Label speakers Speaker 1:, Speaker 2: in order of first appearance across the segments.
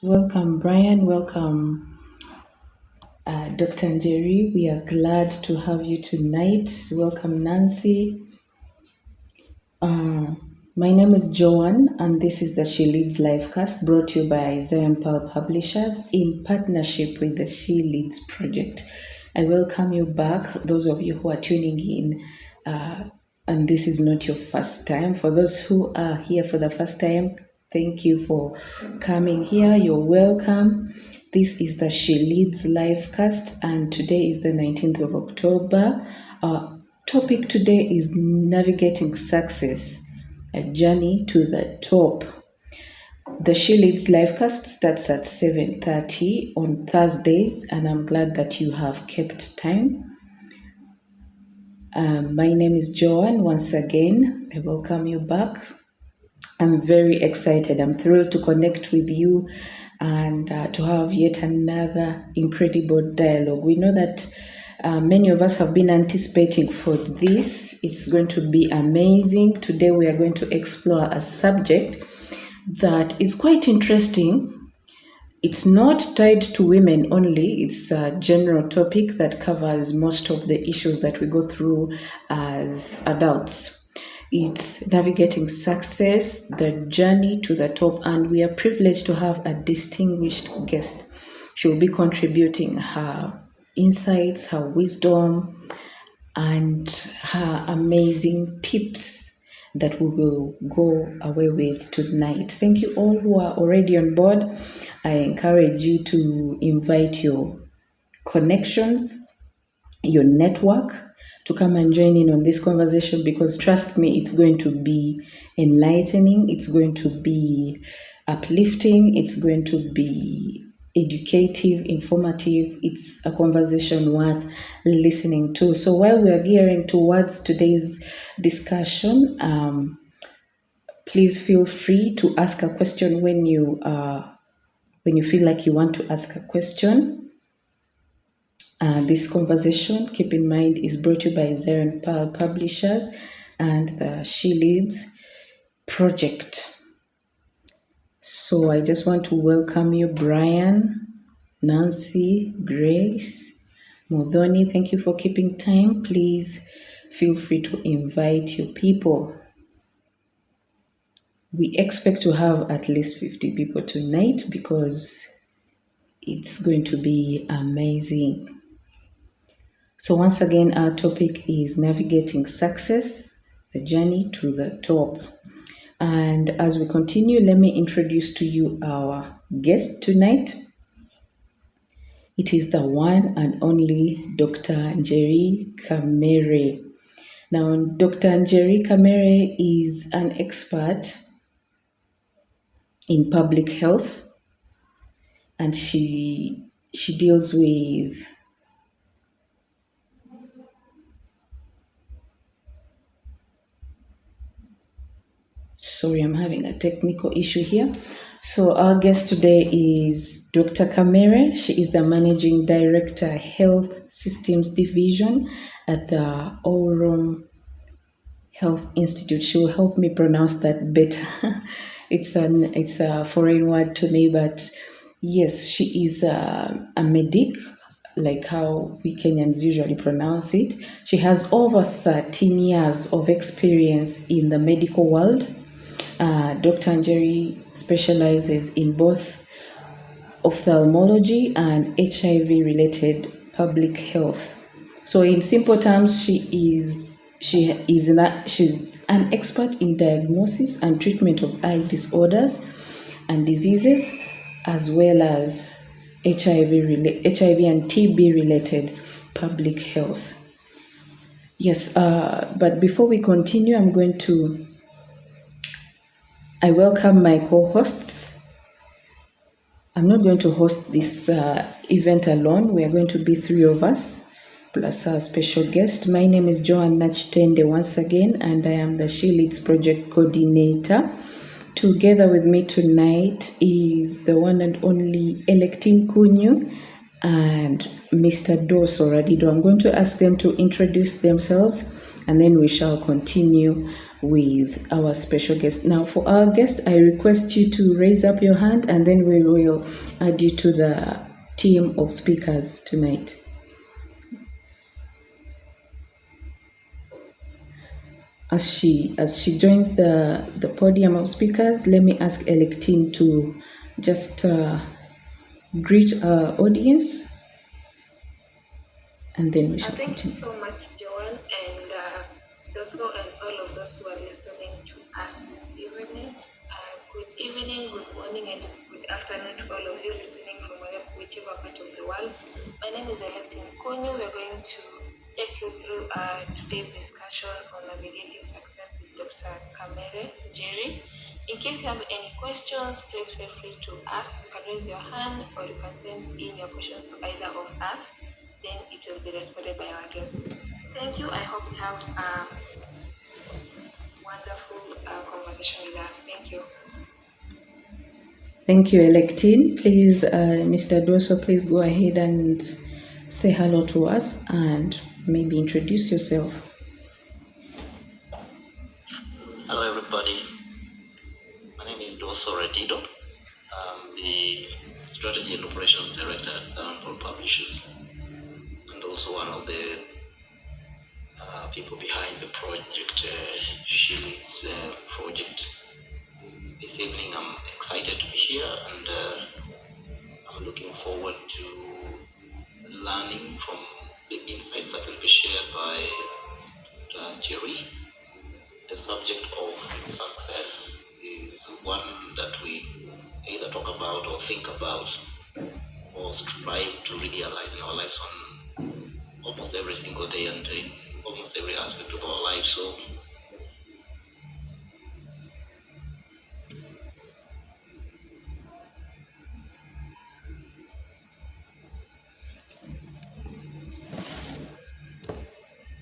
Speaker 1: Welcome, Brian. Welcome, Dr. Njeri. We are glad to have you tonight. Welcome, Nancy. My name is Joanne, and this is the SheLeads LiveCast brought to you by Zion Pearl Publishers in partnership with the SheLeads project. I welcome you back, those of you who are tuning in, and this is not your first time. For those who are here for the first time, thank you for coming here. You're welcome. This is the SheLeads Livecast, and today is the 19th of October. Our topic today is navigating success, a journey to the top. The SheLeads Livecast starts at 7:30 on Thursdays, and I'm glad that you have kept time. My name is Joanne. Once again, I welcome you back. I'm very excited. I'm thrilled to connect with you and to have yet another incredible dialogue. We know that many of us have been anticipating for this. It's going to be amazing. Today we are going to explore a subject that is quite interesting. It's not tied to women only. It's a general topic that covers most of the issues that we go through as adults. It's navigating success, the journey to the top, and we are privileged to have a distinguished guest. She will be contributing her insights, her wisdom, and her amazing tips that we will go away with tonight. Thank you all who are already on board. I encourage you to invite your connections, your network, to come and join in on this conversation, because trust me, it's going to be enlightening, it's going to be uplifting, it's going to be educative, informative. It's a conversation worth listening to. So while we are gearing towards today's discussion, please feel free to ask a question when you feel like you want to ask a question. This conversation, keep in mind, is brought to you by Zion Pearl Publishers and the SheLeads project. So I just want to welcome you, Brian, Nancy, Grace, Modoni. Thank you for keeping time. Please feel free to invite your people. We expect to have at least 50 people tonight because it's going to be amazing. So once again, our topic is navigating success, the journey to the top. And as we continue, let me introduce to you our guest tonight. It is the one and only Dr. Njeri Kamere. Now, Dr. Njeri Kamere is an expert in public health, and she deals with Sorry, I'm having a technical issue here. So our guest today is Dr. Kamere. She is the Managing Director, Health Systems Division at the Aurum Health Institute. She will help me pronounce that better. It's a foreign word to me, but yes, she is a medic, like how we Kenyans usually pronounce it. She has over 13 years of experience in the medical world. Dr. Njeri specializes in both ophthalmology and HIV-related public health. So, in simple terms, she's an expert in diagnosis and treatment of eye disorders and diseases, as well as HIV and TB-related public health. Yes, but before we continue, I welcome my co-hosts. I'm not going to host this event alone. We are going to be three of us, plus our special guest. My name is Joanne Nachitende once again, and I am the SheLeads project coordinator. Together with me tonight is the one and only Electine Kunyu and Mr. Doso Radido. I'm going to ask them to introduce themselves, and then we shall continue with our special guest. Now, for our guest, I request you to raise up your hand, and then we will add you to the team of speakers tonight. As she joins the podium of speakers, let me ask Electine to just greet our audience, and then we shall
Speaker 2: Thank you
Speaker 1: continue.
Speaker 2: so much, Joan, and Doso, and all of those who are listening to us this evening. Good evening, good morning, and good afternoon to all of you listening from whichever part of the world. My name is Electine Konyo. We're going to take you through today's discussion on navigating success with Dr. Kamere, Njeri. In case you have any questions, please feel free to ask. You can raise your hand or you can send in your questions to either of us. Then it will be responded by our guest. Thank you. I hope you have a wonderful conversation with us. Thank you.
Speaker 1: Thank you, Electine. Please, Mr. Doso, please go ahead and say hello to us and maybe introduce yourself.
Speaker 3: Hello, everybody. My name is Doso Retido. I'm the Strategy and Operations Director at All Publishers, and also one of the people behind the project, SheLeads project. This evening, I'm excited to be here, and I'm looking forward to learning from the insights that will be shared by Njeri. The subject of success is one that we either talk about or think about or strive to realize in our lives on almost every single day and in almost every aspect of our life. So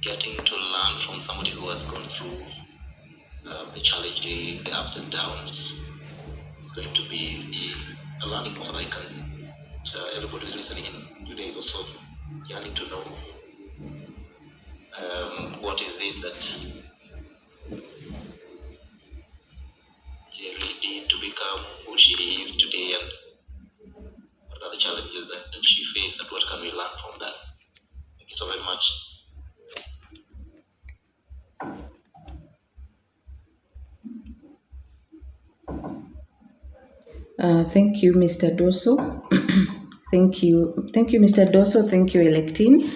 Speaker 3: getting to learn from somebody who has gone through the challenges, the ups and downs, is going to be a learning point. I can everybody who's listening in today is also yearning to know what is it that she really did to become who she is today, and what are the challenges that she faced, and what can we learn from that. Thank you so very much.
Speaker 1: Thank you, Mr. Doso. Thank you, Mr. Doso. Thank you, Electine.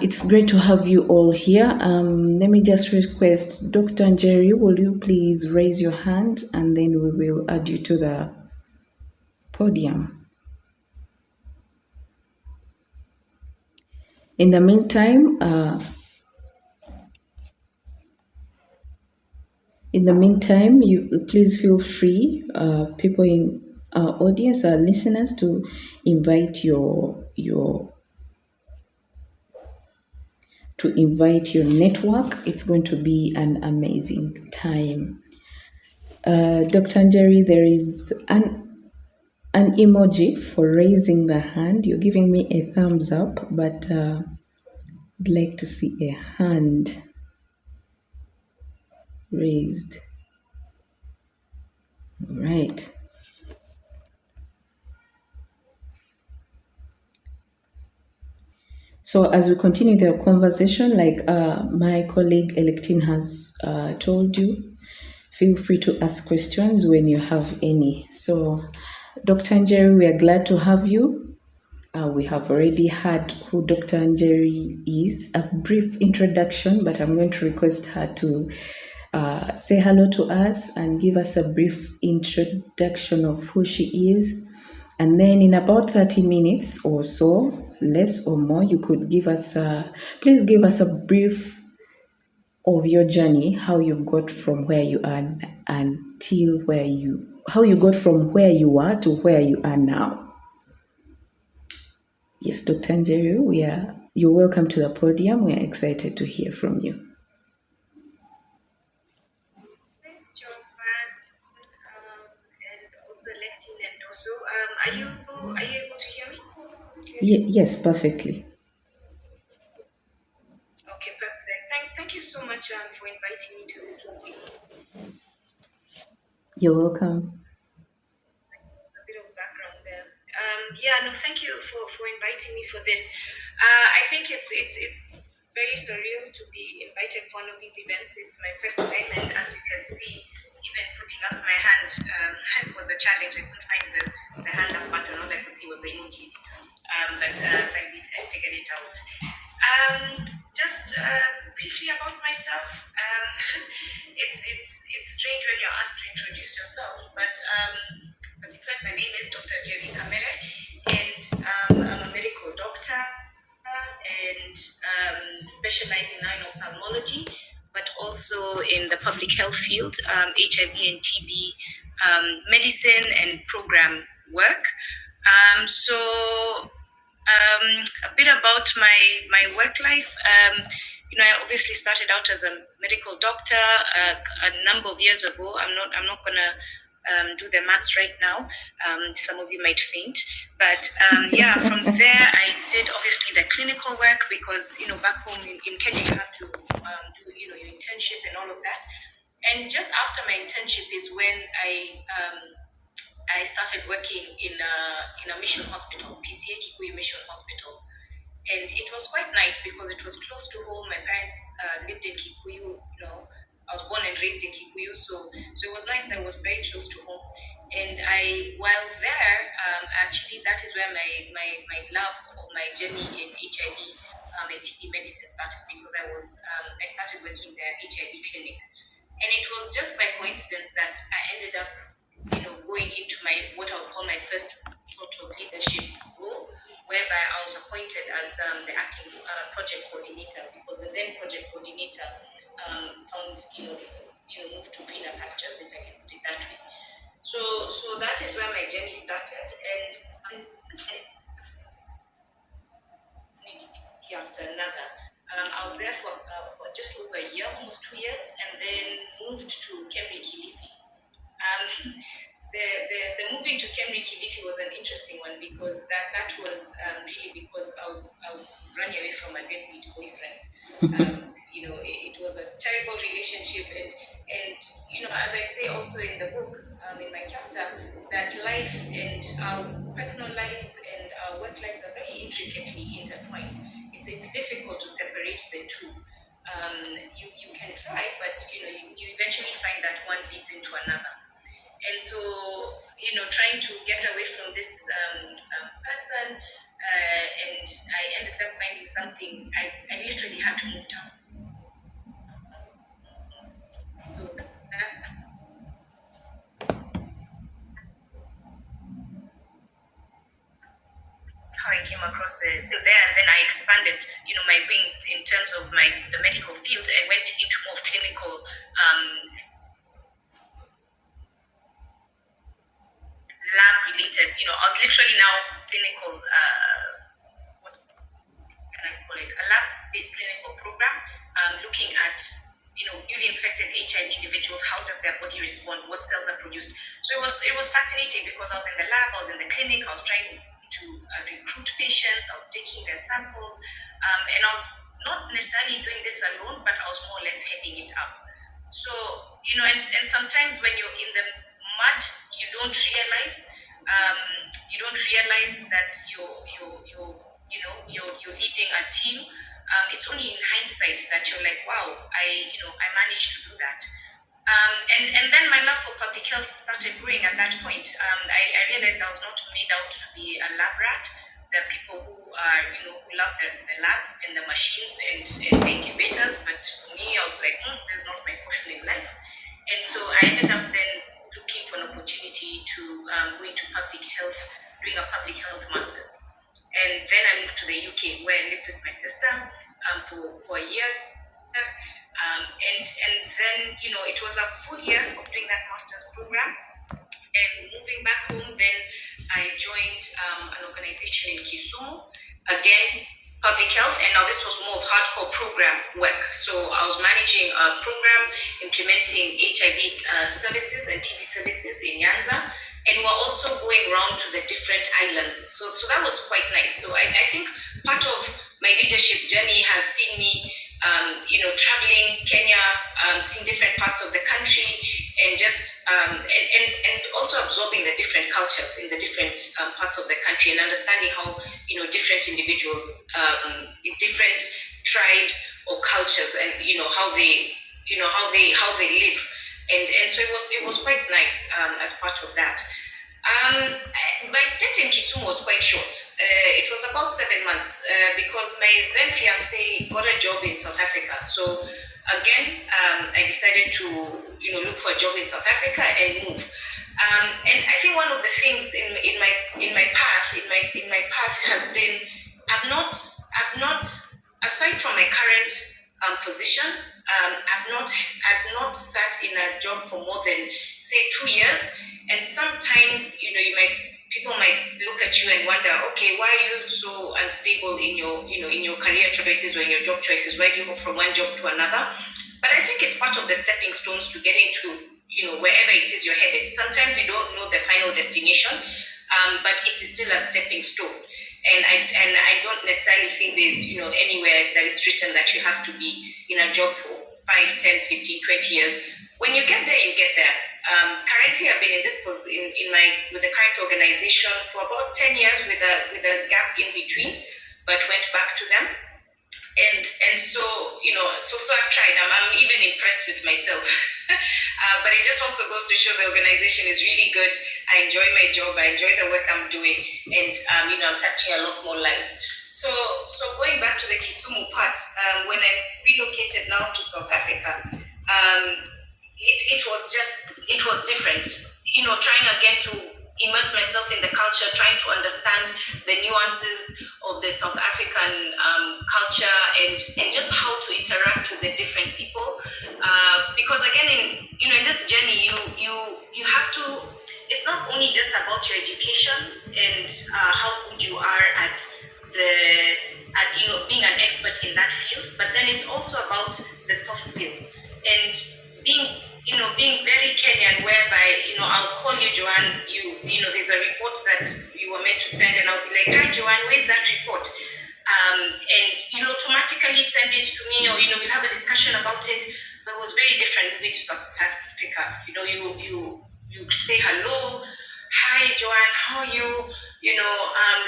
Speaker 1: It's great to have you all here. Let me just request Dr. Njeri, will you please raise your hand and then we will add you to the podium. In the meantime, you please feel free, people in our audience, our listeners, to invite your network. It's going to be an amazing time. Dr. Njeri, there is an emoji for raising the hand. You're giving me a thumbs up, but I'd like to see a hand raised. All right. So as we continue the conversation, like my colleague Electine has told you, feel free to ask questions when you have any. So Dr. Njeri, we are glad to have you. We have already heard who Dr. Njeri is, a brief introduction, but I'm going to request her to say hello to us and give us a brief introduction of who she is. And then in about 30 minutes or so, less or more, you could please give us a brief of your journey, how you got from where you are until how you got from where you are to where you are now. Yes, Dr. Njeri, you're welcome to the podium. We are excited to hear from you.
Speaker 2: Thanks, Joan, and also Electine and Doso. Are you able to hear me?
Speaker 1: Yes, perfectly.
Speaker 2: Okay, perfect. Thank you you so much for inviting me to this lovely.
Speaker 1: You're welcome.
Speaker 2: A bit of background there. Thank you for inviting me for this. I think it's very surreal to be invited for one of these events. It's my first time, and as you can see, even putting up my hand was a challenge. I couldn't find the hand up button. All I could see was the emojis. But finally I figured it out. Just briefly about myself. It's strange when you're asked to introduce yourself, but as you've heard, my name is Dr. Njeri Kamere, and I'm a medical doctor and specialize in ophthalmology, but also in the public health field, HIV and TB medicine and program work. A bit about my work life. I obviously started out as a medical doctor a number of years ago. I'm not gonna do the maths right now. Some of you might faint, but from there I did obviously the clinical work because back home in Kenya you have to do your internship and all of that. And just after my internship is when I started working in a mission hospital, PCA Kikuyu Mission Hospital. And it was quite nice because it was close to home. My parents lived in Kikuyu, I was born and raised in Kikuyu, so it was nice that it was very close to home. And while there, actually that is where my love or my journey in HIV and TB medicine started, because I started working there at HIV clinic. And it was just by coincidence that I ended up going into what I would call my first sort of leadership role, whereby I was appointed as the acting project coordinator, because the then project coordinator moved to greener pastures, if I can put it that way. So that is where my journey started, and after another. I was there for just over a year, almost 2 years, and then moved to Kemri Kilifi. The moving to Kemri Kilifi was an interesting one, because that was really because I was running away from my deadbeat boyfriend. It was a terrible relationship, and as I say also in the book, in my chapter, that life and our personal lives and our work lives are very intricately intertwined. It's difficult to separate the two. You can try, but you eventually find that one leads into another. And so, trying to get away from this person, and I ended up finding something. I literally had to move town. So that's how I came across there. And then I expanded, my wings in terms of the medical field. I went into more of clinical. Lab related, I was literally now clinical, what can I call it, a lab-based clinical program, looking at, newly infected HIV individuals, how does their body respond, what cells are produced. So it was fascinating, because I was in the lab, I was in the clinic, I was trying to recruit patients, I was taking their samples, and I was not necessarily doing this alone, but I was more or less heading it up. So, and sometimes when you're in the mud, you don't realize that you're leading a team. It's only in hindsight that you're like, wow, I managed to do that. And then my love for public health started growing at that point. I realized I was not made out to be a lab rat. There are people who are, who love the lab and the machines and the incubators, but for me, I was like, there's not my portion in life. And so I ended up then looking for an opportunity to go into public health, doing a public health master's. And then I moved to the UK, where I lived with my sister for a year. And then, it was a full year of doing that master's program. And moving back home, then I joined an organization in Kisumu, again, public health, and now this was more of hardcore program work. So I was managing a program, implementing HIV services and TB services in Nyanza, and we're also going around to the different islands. So that was quite nice. So I think part of my leadership journey has seen me
Speaker 4: traveling Kenya, seeing different parts of the country, and just and also absorbing the different cultures in the different parts of the country, and understanding how different individual, different tribes or cultures, and how they live, and so it was quite nice as part of that. My stint in Kisumu was quite short. It was about 7 months because my then fiance got a job in South Africa. So again, I decided to look for a job in South Africa and move. And I think one of the things in my path has been I've not aside from my current position, I've not sat in a job for more than say 2 years. And sometimes people might look at you and wonder, okay, why are you so unstable in your career choices or in your job choices? Why do you hop from one job to another? But I think it's part of the stepping stones to get into wherever it is you're headed. Sometimes you don't know the final destination, but it is still a stepping stone. And I don't necessarily think there's anywhere that it's written that you have to be in a job for 5, 10, 15, 20 years. When you get there, you get there. Currently, I've been in this with the current organization for about 10 years with a gap in between, but went back to them. And so I've tried. I'm even impressed with myself. But it just also goes to show the organization is really good. I enjoy my job. I enjoy the work I'm doing, and I'm touching a lot more lives. So going back to the Kisumu part, when I relocated now to South Africa, it was different. Trying again to immerse myself in the culture, trying to understand the nuances of the South African culture and just how to interact with the different people. Because again, in this journey, you have to. It's not only just about your education and how good you are at being an expert in that field, but then it's also about the soft skills and being very Kenyan, whereby I'll call you, Joanne. There's a report that you were meant to send, and I'll be like, "Hi, Joanne, where's that report?" And you'll automatically send it to me, or we'll have a discussion about it. But it was very different moving to South Africa. You say hello, "Hi, Joanne, how are you?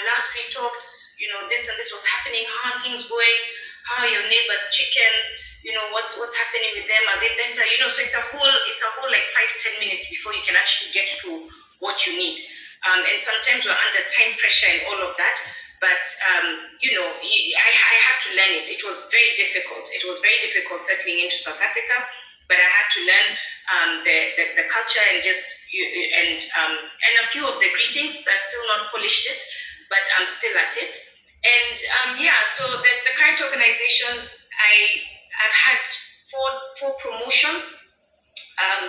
Speaker 4: Last we talked, this and this was happening. How are things going? How are your neighbors' chickens? What's happening with them? Are they better?" So it's a whole like 5-10 minutes before you can actually get to what you need. And sometimes we're under time pressure and all of that. But I had to learn it. It was very difficult. It was very difficult settling into South Africa. But I had to learn the culture and and a few of the greetings. I've still not polished it, but I'm still at it. And so the current organization, I've had four promotions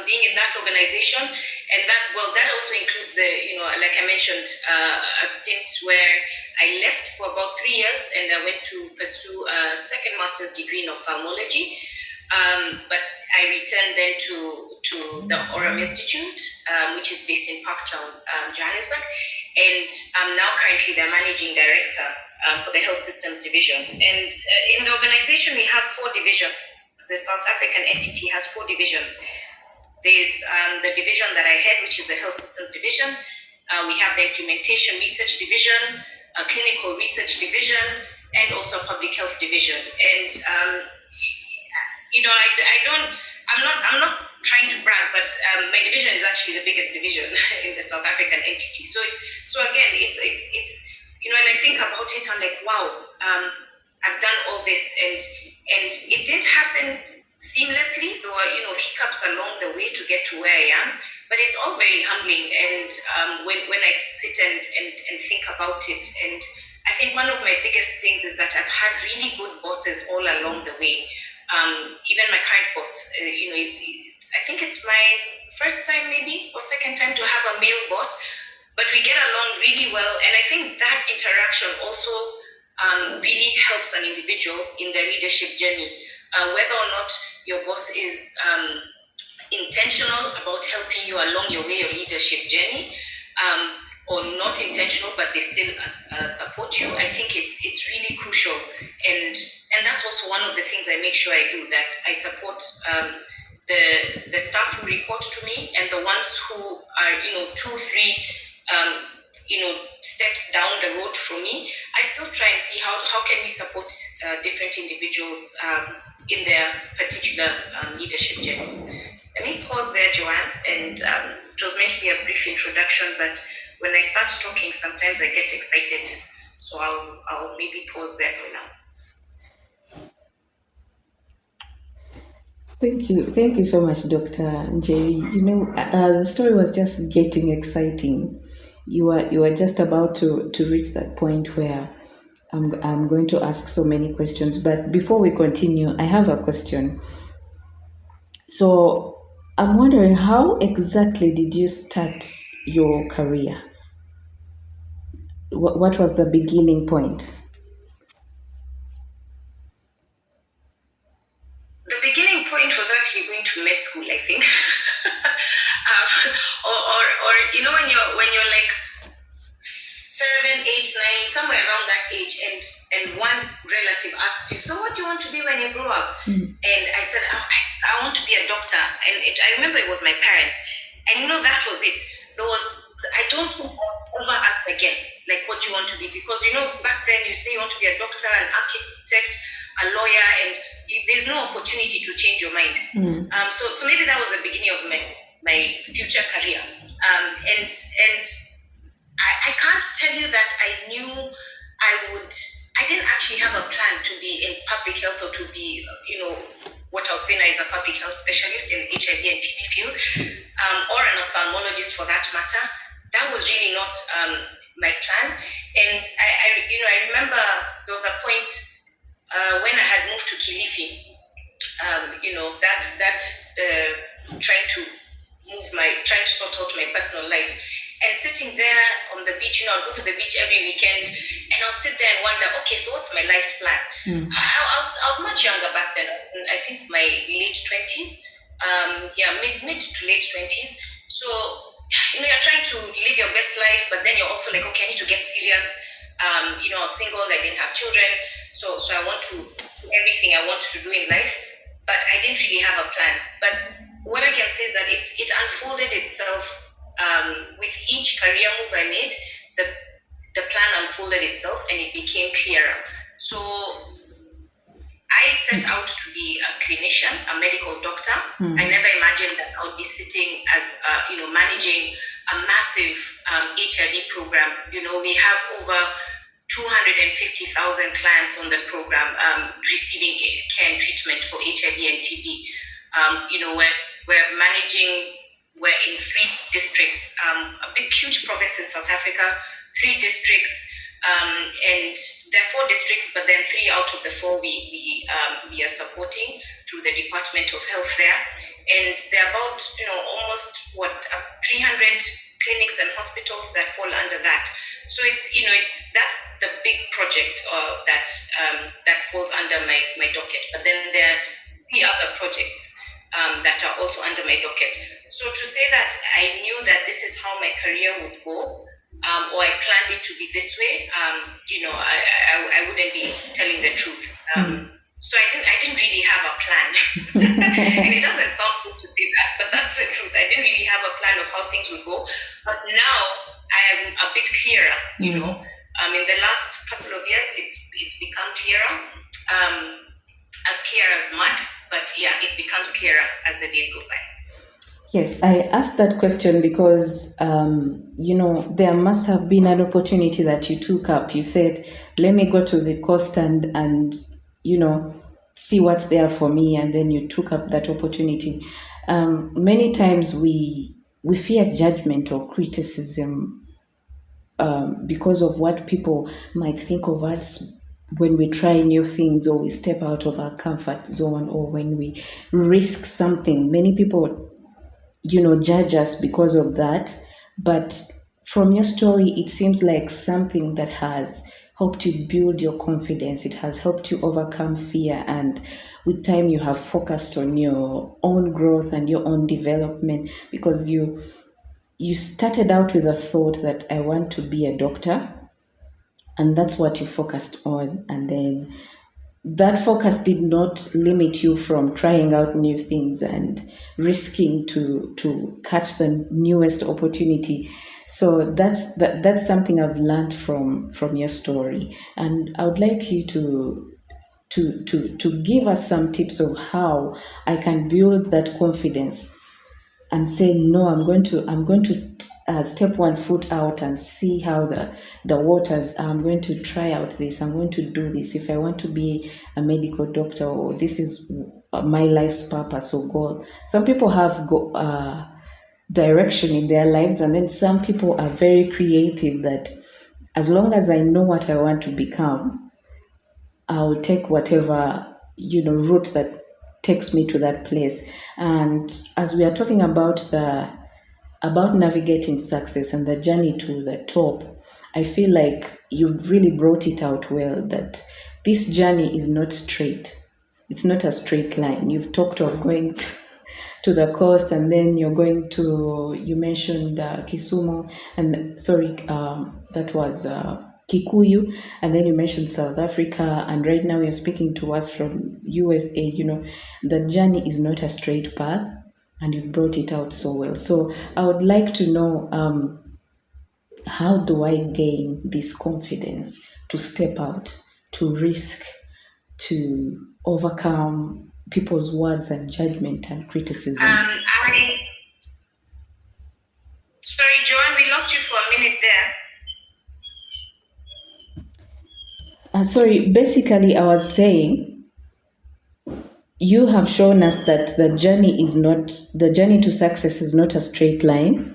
Speaker 4: being in that organization, and that also includes like I mentioned, a stint where I left for about 3 years and I went to pursue a second master's degree in ophthalmology. But I returned then to the Oram Institute, which is based in Parktown, Johannesburg, and I'm now currently the managing director for the Health Systems Division. And in the organization, we have 4 divisions. The South African entity has 4 divisions. There's the division that I head, which is the Health Systems Division. We have the Implementation Research Division, a Clinical Research Division, and also a Public Health Division. And I'm not trying to brag, but my division is actually the biggest division in the South African entity. So again, it's when I think about it, I'm like, wow, I've done all this, and it didn't happen seamlessly. There were hiccups along the way to get to where I am, but it's all very humbling. And when I sit and think about it, and I think one of my biggest things is that I've had really good bosses all along the way. Even my current boss, I think it's my first time maybe or second time to have a male boss, but we get along really well. And I think that interaction also really helps an individual in their leadership journey, whether or not your boss is intentional about helping you along your way of leadership journey. or not intentional, but they still support you. I think it's really crucial, and that's also one of the things I make sure I do, that I support the staff who report to me, and the ones who are 2-3 steps down the road from me. I still try and see how can we support different individuals in their particular leadership journey. Let me pause there, Joanne, and it was meant to be a brief introduction, but when I start talking, sometimes I get excited, so I'll maybe pause there for now.
Speaker 1: Thank you so much, Dr. Njeri. The story was just getting exciting. You are just about to reach that point where I'm going to ask so many questions. But before we continue, I have a question. So I'm wondering, how exactly did you start your career? What was the beginning point?
Speaker 4: The beginning point was actually going to med school, I think. or when you're like 7, 8, 9, somewhere around that age, and one relative asks you, so what do you want to be when you grow up? And I said, I want to be a doctor. And I remember it was my parents, and that was it. I don't think I'll ever ask again, like, what do you want to be? Because back then you say you want to be a doctor, an architect, a lawyer, and there's no opportunity to change your mind. So maybe that was the beginning of my future career. And I can't tell you that I knew I didn't actually have a plan to be in public health, or to be, what I would say now is a public health specialist in HIV and TB field, or an ophthalmologist for that matter. That was really not my plan. And I remember there was a point when I had moved to Kilifi, trying to sort out my personal life. And sitting there on the beach, I'd go to the beach every weekend, and I'd sit there and wonder, okay, so what's my life's plan? I was much younger back then. I think my late 20s, mid to late 20s. So, you're trying to live your best life, but then you're also like, okay, I need to get serious. I was single, I didn't have children, so I want to do everything I want to do in life, but I didn't really have a plan. But what I can say is that it unfolded itself. With each career move I made, the plan unfolded itself, and it became clearer. So I set out to be a clinician, a medical doctor. I never imagined that I would be sitting as managing a massive HIV program. We have over 250,000 clients on the program receiving care and treatment for HIV and TB. We're in 3 districts, a big, huge province in South Africa, 3 districts, and there are 4 districts, but then 3 out of the 4 we are supporting through the Department of Health there. And there are about, almost 300 clinics and hospitals that fall under that. So that's the big project that falls under my docket. But then there are 3 other projects that are also under my docket. So to say that I knew that this is how my career would go, or I planned it to be this way, I wouldn't be telling the truth. So I didn't really have a plan. And it doesn't sound good to say that, but that's the truth. I didn't really have a plan of how things would go. But now I am a bit clearer, in the last couple of years, it's become clearer. As clear as mud, but it becomes clearer as the days go by.
Speaker 1: Yes, I asked that question because, there must have been an opportunity that you took up. You said, let me go to the coast and see what's there for me. And then you took up that opportunity. Many times we fear judgment or criticism because of what people might think of us when we try new things, or we step out of our comfort zone, or when we risk something. Many people, judge us because of that. But from your story, it seems like something that has helped you build your confidence. It has helped you overcome fear. And with time, you have focused on your own growth and your own development, because you you started out with a thought that I want to be a doctor, and that's what you focused on, and then that focus did not limit you from trying out new things and risking to catch the newest opportunity. So that's something I've learned from your story, and I would like you to give us some tips of how I can build that confidence and say no. I'm going to step one foot out and see how the waters. I'm going to try out this. I'm going to do this if I want to be a medical doctor, or this is my life's purpose or goal. Some people have direction in their lives, and then some people are very creative, that as long as I know what I want to become, I'll take whatever route that takes me to that place. And as we are talking about navigating success and the journey to the top, I feel like you've really brought it out well, that this journey is not straight. It's not a straight line. You've talked of going to the coast, and then you're going to, you mentioned Kisumu, and sorry, that was Kikuyu, and then you mentioned South Africa, and right now you're speaking to us from USA. The journey is not a straight path, and you've brought it out so well. So I would like to know, how do I gain this confidence to step out, to risk, to overcome people's words and judgment and criticisms?
Speaker 4: Sorry, Joanne, we lost you for a minute there.
Speaker 1: Sorry, basically, I was saying, you have shown us that the journey to success is not a straight line.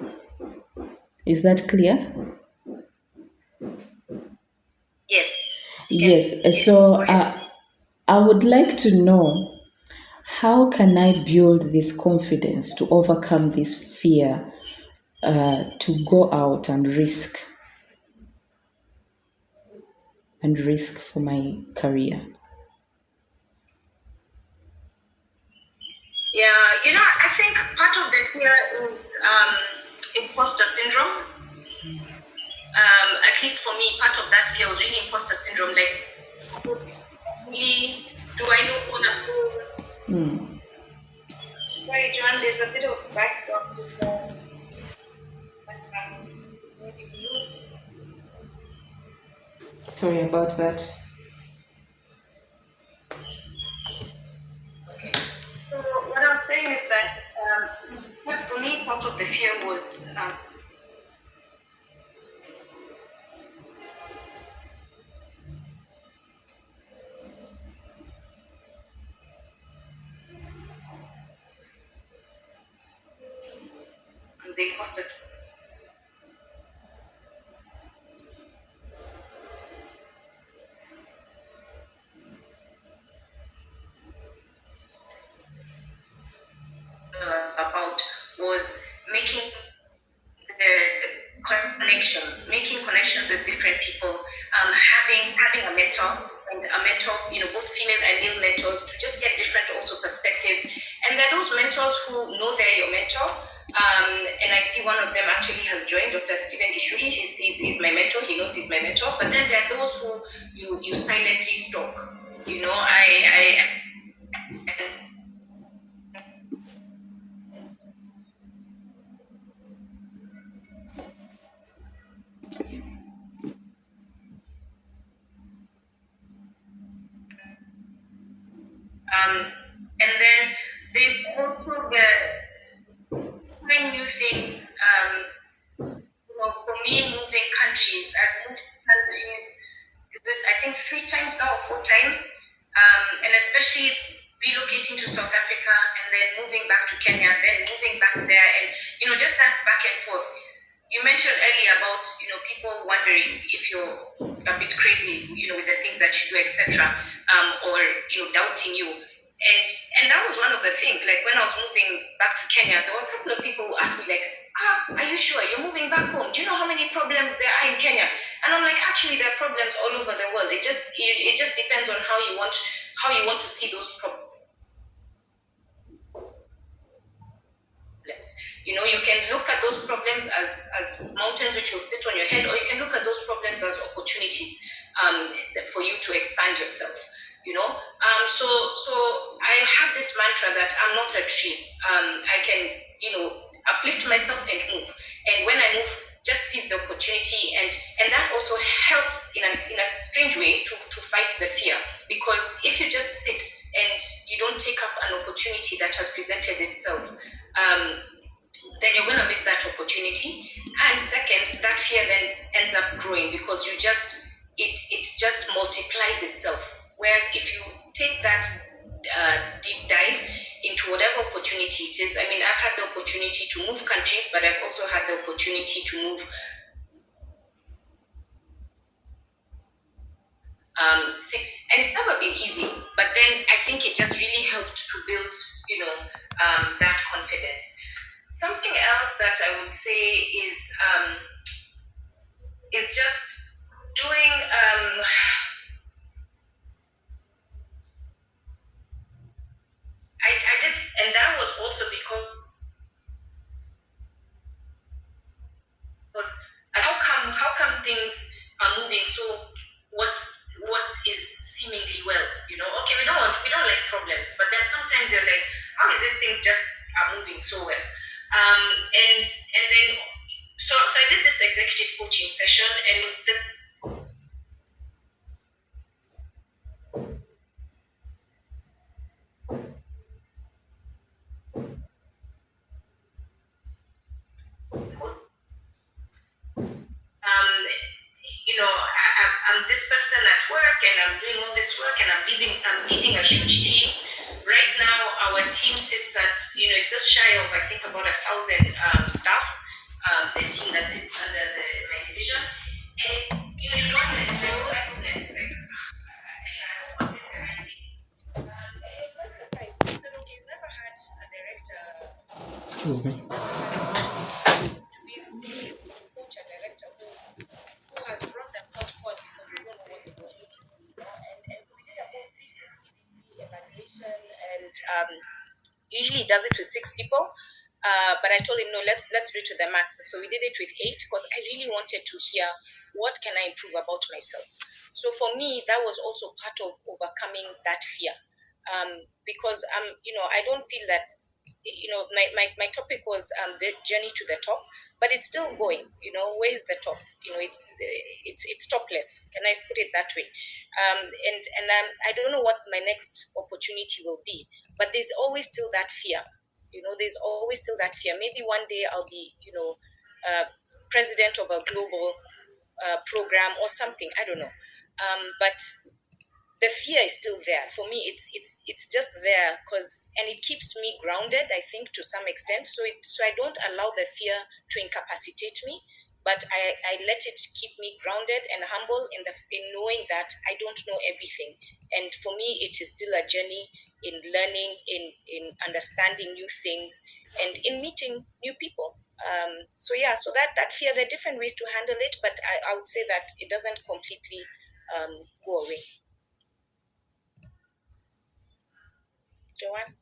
Speaker 1: Is that clear?
Speaker 4: Yes.
Speaker 1: Yes. So I would like to know, how can I build this confidence to overcome this fear, to go out and risk for my career?
Speaker 4: Yeah, I think part of the fear is imposter syndrome. At least for me, part of that fear was really imposter syndrome. Like, really, do I know what I'm doing? Sorry, John, there's a bit of background.
Speaker 1: Sorry about that.
Speaker 4: Okay. So what I'm saying is that for me, part of the fear was the imposter. About was making making connections with different people, having a mentor, and a mentor, both female and male mentors, to just get different also perspectives. And there are those mentors who know they're your mentor. And I see one of them actually has joined, Dr. Stephen Gishuri. He's my mentor. He knows he's my mentor. But then there are those who you silently stalk. And then there's also the trying new things. For me, moving countries, I've moved countries, I think 3 times now or 4 times, and especially relocating to South Africa and then moving back to Kenya, then moving back there, and just that back and forth. You mentioned earlier about people wondering if you're a bit crazy, with the things that you do, etc., or doubting you. And that was one of the things. Like, when I was moving back to Kenya, there were a couple of people who asked me, like, are you sure you're moving back home? Do you know how many problems there are in Kenya? And I'm like, actually, there are problems all over the world. It just depends on how you want to see those problems. You can look at those problems as mountains which will sit on your head, or you can look at those problems as opportunities for you to expand yourself. So I have this mantra that I'm not a tree. I can uplift myself and move, and when I move, just seize the opportunity, and that also helps in a strange way to fight the fear, because if you just sit and you don't take up an opportunity that has presented itself, then you're going to miss that opportunity. And second, that fear then ends up growing, because it just multiplies itself. Whereas if you take that deep dive into whatever opportunity it is, I mean, I've had the opportunity to move countries, but I've also had the opportunity to move and it's never been easy, but then I think it just really helped to build that confidence. Something else that I would say is just doing I did, and that was also because how come things are moving so what is seemingly well, okay, we don't like problems, but then sometimes you're like, how is it things just are moving so well? And then so I did this executive coaching session, and the I'm this person at work, and I'm doing all this work, and I'm leading a huge team. Right now, our team sits at, it's just shy of, I think, about 1,000 staff, the team that sits under my division. And it's, in one minute, like, oh my goodness, like, I hope I'm doing the right thing. And I was quite surprised. He said, okay, he's never had a director.
Speaker 5: Excuse me.
Speaker 4: To be able to coach a director who has brought themselves forward because they don't know what they're doing. And so we did a whole 360-degree evaluation, and usually does it with 6 people. But I told him, no, let's do it to the max. So we did it with 8, because I really wanted to hear, what can I improve about myself? So for me, that was also part of overcoming that fear. Because I don't feel that, my topic was the journey to the top, but it's still going. Where is the top? It's topless. Can I put it that way? And I don't know what my next opportunity will be, but there's always still that fear. There's always still that fear. Maybe one day I'll be, president of a global program or something. I don't know. But the fear is still there. For me, it's just there, and it keeps me grounded, I think, to some extent. So I don't allow the fear to incapacitate me, but I let it keep me grounded and humble in knowing that I don't know everything. And for me, it is still a journey in learning, in understanding new things, and in meeting new people. So that fear, there are different ways to handle it, but I would say that it doesn't completely go away. Joanne?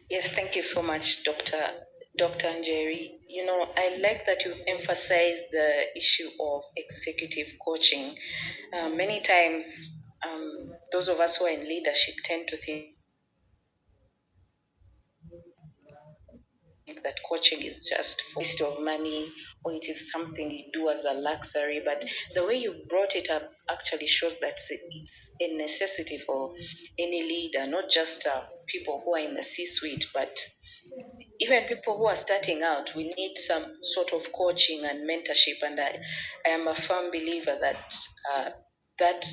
Speaker 1: Yes, thank you so much, Dr. Njeri. I like that you've emphasized the issue of executive coaching. Many times, those of us who are in leadership tend to think that coaching is just for waste of money, or it is something you do as a luxury. But the way you brought it up actually shows that it's a necessity for any leader, not just people who are in the C-suite, but even people who are starting out. We need some sort of coaching and mentorship, and I am a firm believer that that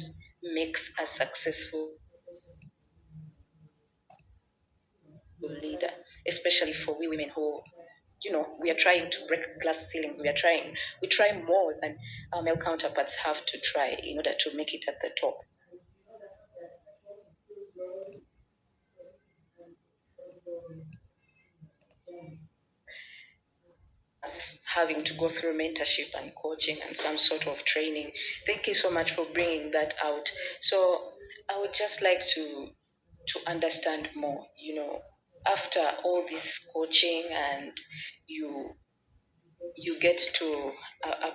Speaker 1: makes a successful leader, especially for we women who, we are trying to break glass ceilings. We try more than our male counterparts have to try in order to make it at the top. Having to go through mentorship and coaching and some sort of training. Thank you so much for bringing that out. So I would just like to to understand more, after all this coaching, and you get to a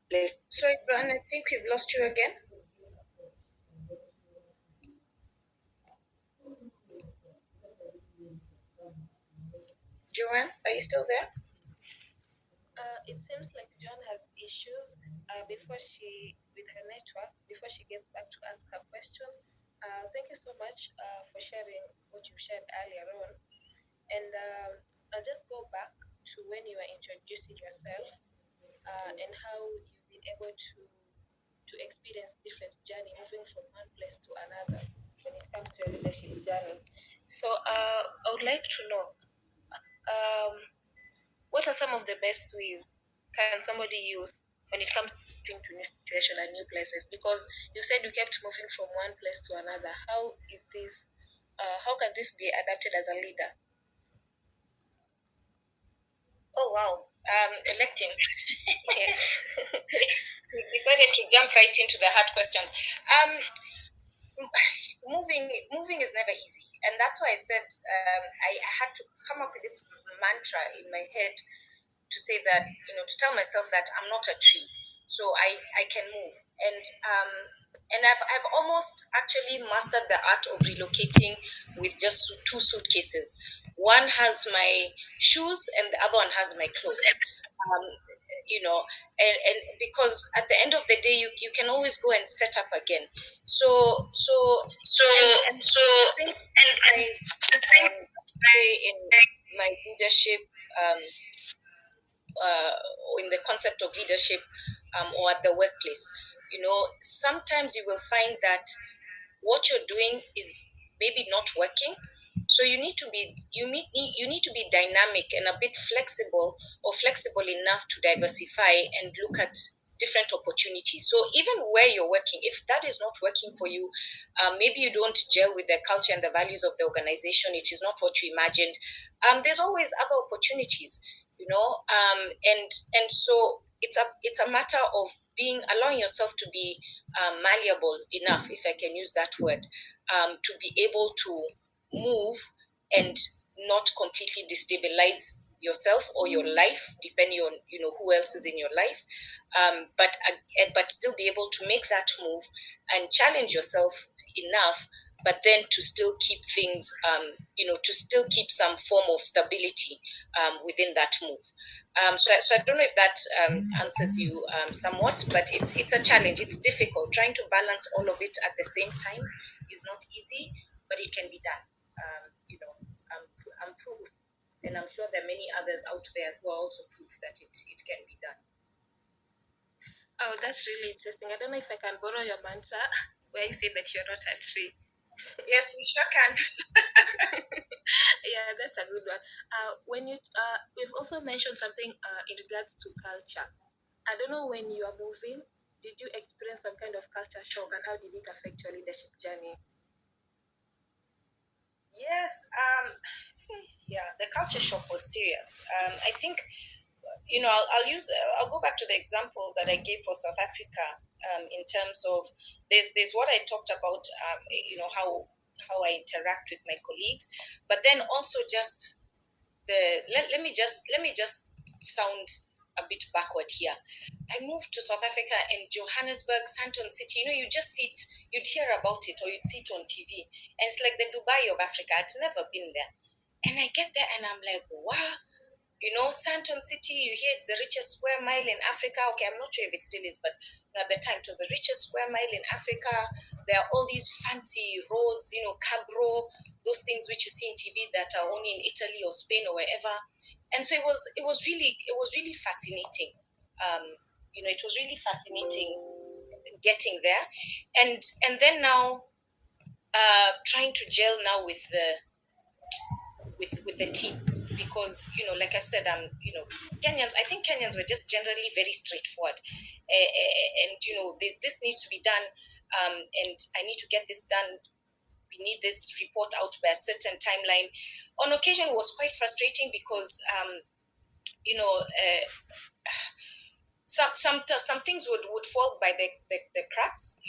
Speaker 1: place.
Speaker 4: Sorry, Brian, I think we've lost you again. Joanne, are you still there?
Speaker 2: It seems like John has issues with her network before she gets back to ask her question. Thank you so much for sharing what you shared earlier on. And I'll just go back to when you were introducing yourself and how you've been able to experience different journey moving from one place to another when it comes to your leadership journey. So I would like to know um, what are some of the best ways can somebody use when it comes to new situation and new places? Because you said you kept moving from one place to another. How is this? How can this be adapted as a leader?
Speaker 4: Oh, wow. Electing.
Speaker 2: Yes.
Speaker 4: We decided to jump right into the hard questions. Moving is never easy, and that's why I said I had to come up with this mantra in my head to say that, to tell myself that I'm not a tree, so I can move. And I've almost actually mastered the art of relocating with just two suitcases. One has my shoes and the other one has my clothes. um, and because at the end of the day, you can always go and set up again. So I think in my leadership, in the concept of leadership, or at the workplace, sometimes you will find that what you're doing is maybe not working, so you need to be dynamic and a bit flexible, or flexible enough to diversify and look at different opportunities. So even where you're working, if that is not working for you, maybe you don't gel with the culture and the values of the organization, it is not what you imagined, there's always other opportunities, and so it's a matter of allowing yourself to be malleable enough, if I can use that word, to be able to move and not completely destabilize yourself or your life, depending on who else is in your life, but still be able to make that move and challenge yourself enough, but then to still keep things, to still keep some form of stability within that move. So I don't know if that answers you somewhat, but it's a challenge. It's difficult. Trying to balance all of it at the same time is not easy, but it can be done. I'm proof, and I'm sure there are many others out there who are also proof that it can be done.
Speaker 2: Oh, that's really interesting. I don't know if I can borrow your mantra where you say that you're not a tree.
Speaker 4: Yes, you sure can.
Speaker 2: Yeah, that's a good one. We've also mentioned something in regards to culture. I don't know, when you are moving, did you experience some kind of culture shock, and how did it affect your leadership journey?
Speaker 4: Yes, yeah, the culture shock was serious. I think, I'll go back to the example that I gave for South Africa, in terms of there's what I talked about, how I interact with my colleagues, but then also just let me just sound a bit backward here. I moved to South Africa, and Johannesburg, Sandton City, you'd hear about it, or you'd see it on TV. And it's like the Dubai of Africa. I'd never been there. And I get there and I'm like, wow, Sandton City, you hear it's the richest square mile in Africa. Okay, I'm not sure if it still is, but at the time it was the richest square mile in Africa. There are all these fancy roads, cabro, those things which you see in TV that are only in Italy or Spain or wherever. And so it was really fascinating. It was really fascinating getting there, and then now trying to gel now with the team, because like I said, Kenyans. I think Kenyans were just generally very straightforward, and this needs to be done, and I need to get this done. We need this report out by a certain timeline. On occasion, it was quite frustrating because you know, some things would fall by the cracks.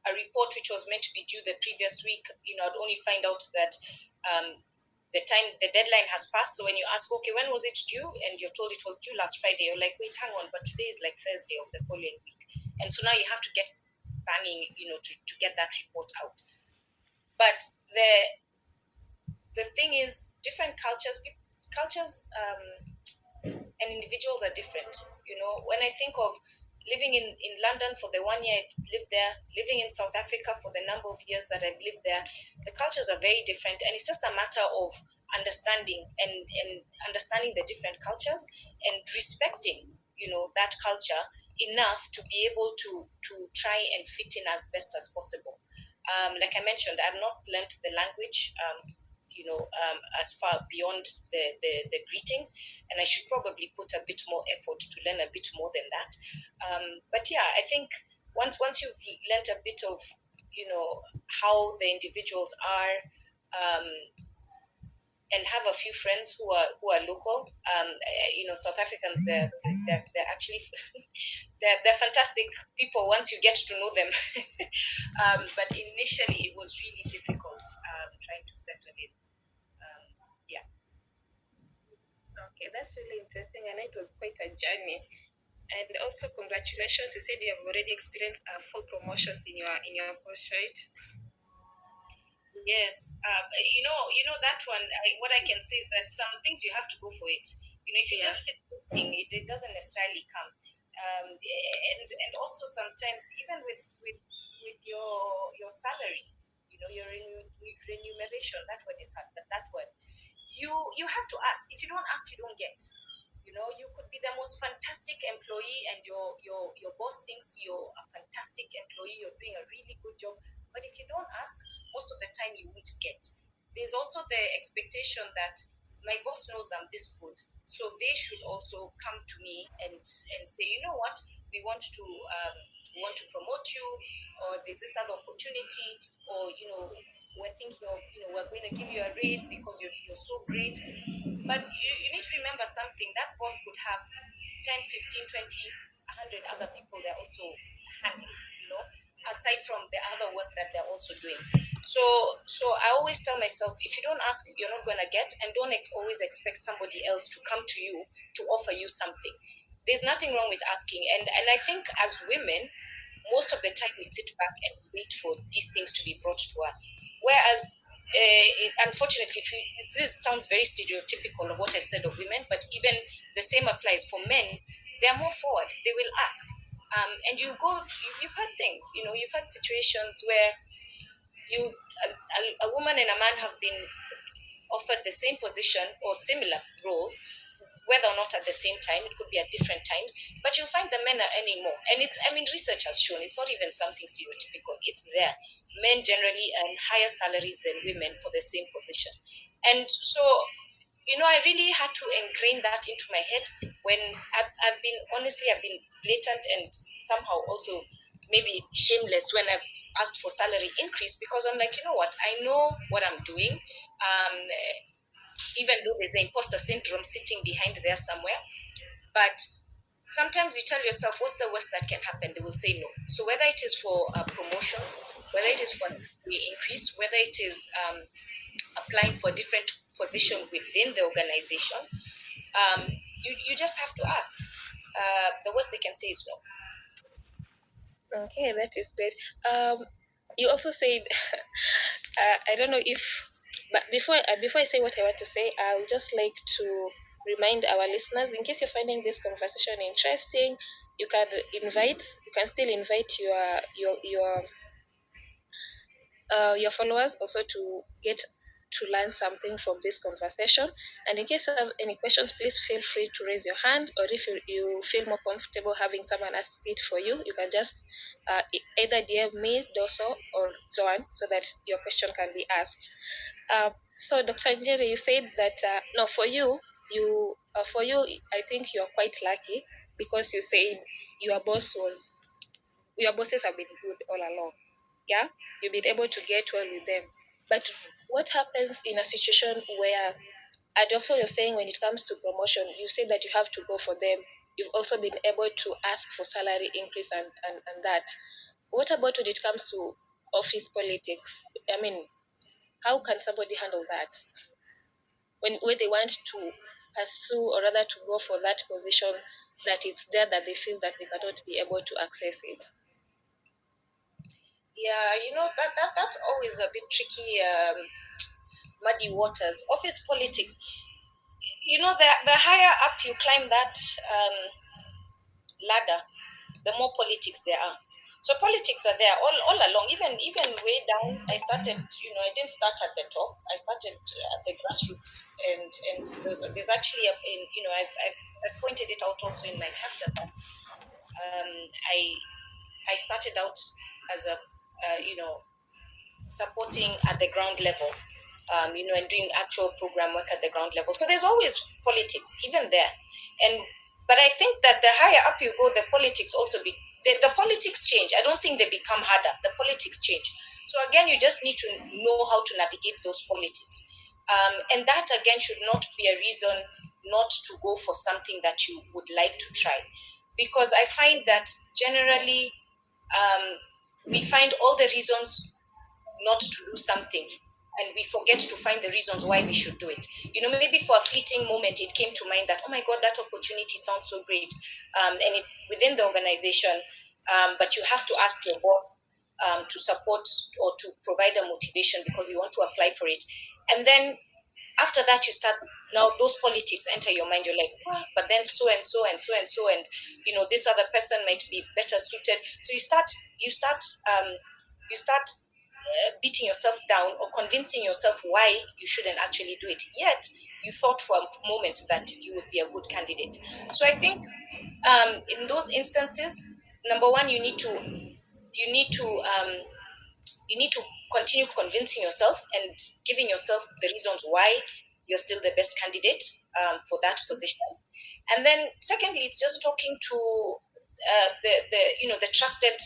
Speaker 4: A report which was meant to be due the previous week, I'd only find out that the deadline has passed. So when you ask, okay, when was it due, and you're told it was due last Friday, you're like, wait, hang on, but today is like Thursday of the following week, and so now you have to get planning, to get that report out. But the thing is, different cultures and individuals are different. When I think of living in London for the 1 year I lived there, living in South Africa for the number of years that I've lived there, the cultures are very different, and it's just a matter of understanding and understanding the different cultures and respecting that culture enough to be able to try and fit in as best as possible. Like I mentioned, I've not learnt the language as far beyond the greetings, and I should probably put a bit more effort to learn a bit more than that. But yeah, I think once you've learned a bit of how the individuals are, and have a few friends who are local. South Africans, they're actually they're fantastic people once you get to know them. But initially, it was really difficult trying to settle in. Yeah. Okay, that's really interesting, and it was quite a journey. And also, congratulations! You said you have already experienced full promotions in your post, right? Yes, that one. What I can say is that some things you have to go for it. If you just sit waiting, it doesn't necessarily come. And also sometimes even with your salary, your remuneration. That word is hard, but that word you have to ask. If you don't ask, you don't get. You could be the most fantastic employee, and your boss thinks you're a fantastic employee, you're doing a really good job, but if you don't ask, most of the time you won't get. There's also the expectation that my boss knows I'm this good, so they should also come to me and say, you know what, we want to promote you, or there's this other opportunity, or we're thinking of, we're going to give you a raise because you're so great. But you need to remember something. That boss could have 10, 15, 20, 100 other people they're also handling, aside from the other work that they're also doing. So I always tell myself, if you don't ask, you're not going to get, and don't always expect somebody else to come to you to offer you something. There's nothing wrong with asking. And I think as women, most of the time we sit back and wait for these things to be brought to us. Whereas, unfortunately, this sounds very stereotypical of what I've said of women, but even the same applies for men. They're more forward. They will ask. And you've had things, you've had situations where a woman and a man have been offered the same position or similar roles, whether or not at the same time, it could be at different times, but you'll find the men are earning more. And research has shown it's not even something stereotypical, it's there. Men generally earn higher salaries than women for the same position. And so, I really had to ingrain that into my head when I've been blatant and somehow also maybe shameless when I've asked for salary increase, because I'm like, you know what, I know what I'm doing. Even though there's the imposter syndrome sitting behind there somewhere. But sometimes you tell yourself, what's the worst that can happen? They will say no. So whether it is for a promotion, whether it is for a salary increase, whether it is applying for a different position within the organization, you just have to ask. The worst they can say is no. Okay, that is great. You also said, I don't know if, but before I say what I want to say, I would just like to remind our listeners, in case you're finding this conversation interesting, you can still invite your followers also to get to learn something from this conversation. And in case you have any questions, please feel free to raise your hand, or if you feel more comfortable having someone ask it for you, you can just either DM me, Doso, or Zoan, so that your question can be asked. So Dr. Njeri, you said that no, for you, I think you're quite lucky, because you said your bosses have been good all along. Yeah, you've been able to get well with them. But what happens in a situation where
Speaker 2: And also you're saying when it comes to promotion, you say that you have to go for them. You've also been able to ask for salary increase and that. What about when it comes to office politics? I mean, how can somebody handle that? When they want to pursue or rather to go for that position that it's there that they feel that they cannot be able to access it.
Speaker 5: Yeah, that's always a bit tricky, muddy waters. Office politics. The higher up you climb that ladder, the more politics there are. So politics are there all along. Even way down, I started. I didn't start at the top. I started at the grassroots, and there's actually I've pointed it out also in my chapter that I started out as a supporting at the ground level, and doing actual program work at the ground level. So there's always politics, even there. But I think that the higher up you go, the politics also the politics change. I don't think they become harder. The politics change. So again, you just need to know how to navigate those politics. And that again should not be a reason not to go for something that you would like to try. Because I find that generally we find all the reasons not to do something, and we forget to find the reasons why we should do it. Maybe for a fleeting moment it came to mind that, oh my God, that opportunity sounds so great, and it's within the organization, but you have to ask your boss to support or to provide a motivation because you want to apply for it. And then after that you start, now those politics enter your mind. You're like, but then so and so and so and so, and this other person might be better suited. So you start beating yourself down or convincing yourself why you shouldn't actually do it. Yet you thought for a moment that you would be a good candidate. So I think in those instances, number one, you need to continue convincing yourself and giving yourself the reasons why you're still the best candidate for that position. And then secondly, it's just talking to the trusted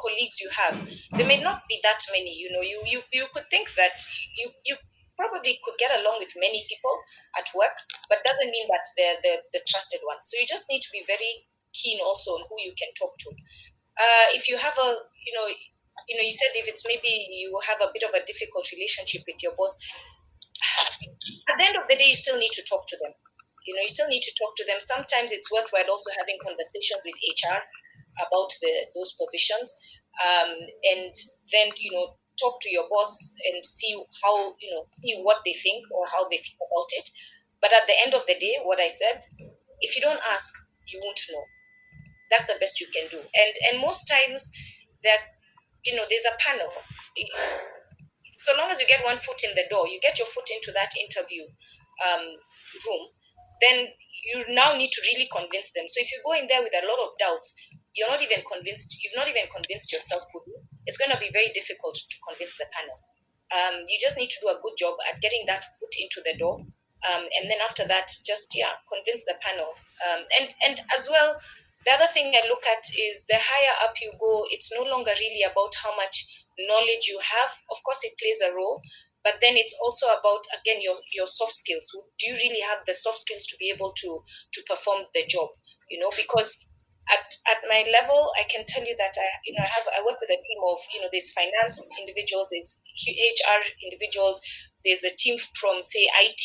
Speaker 5: colleagues you have. There may not be that many. You could think that you probably could get along with many people at work, but doesn't mean that they're the trusted ones. So you just need to be very keen also on who you can talk to. If you have you said if it's maybe you have a bit of a difficult relationship with your boss, at the end of the day, you still need to talk to them. You still need to talk to them. Sometimes it's worthwhile also having conversations with HR about those positions, and then talk to your boss and see how see what they think or how they feel about it. But at the end of the day, what I said, if you don't ask, you won't know. That's the best you can do. And most times there's a panel. So long as you get one foot in the door, you get your foot into that interview room, then you now need to really convince them. So if you go in there with a lot of doubts, you've not even convinced yourself fully, it's going to be very difficult to convince the panel. You just need to do a good job at getting that foot into the door. And then after that, just convince the panel. And as well, the other thing I look at is the higher up you go, it's no longer really about how much knowledge you have. Of course, it plays a role, but then it's also about, again, your soft skills. Do you really have the soft skills to be able to perform the job? Because at my level, I can tell you that I work with a team of there's finance individuals, there's HR individuals, there's a team from say IT,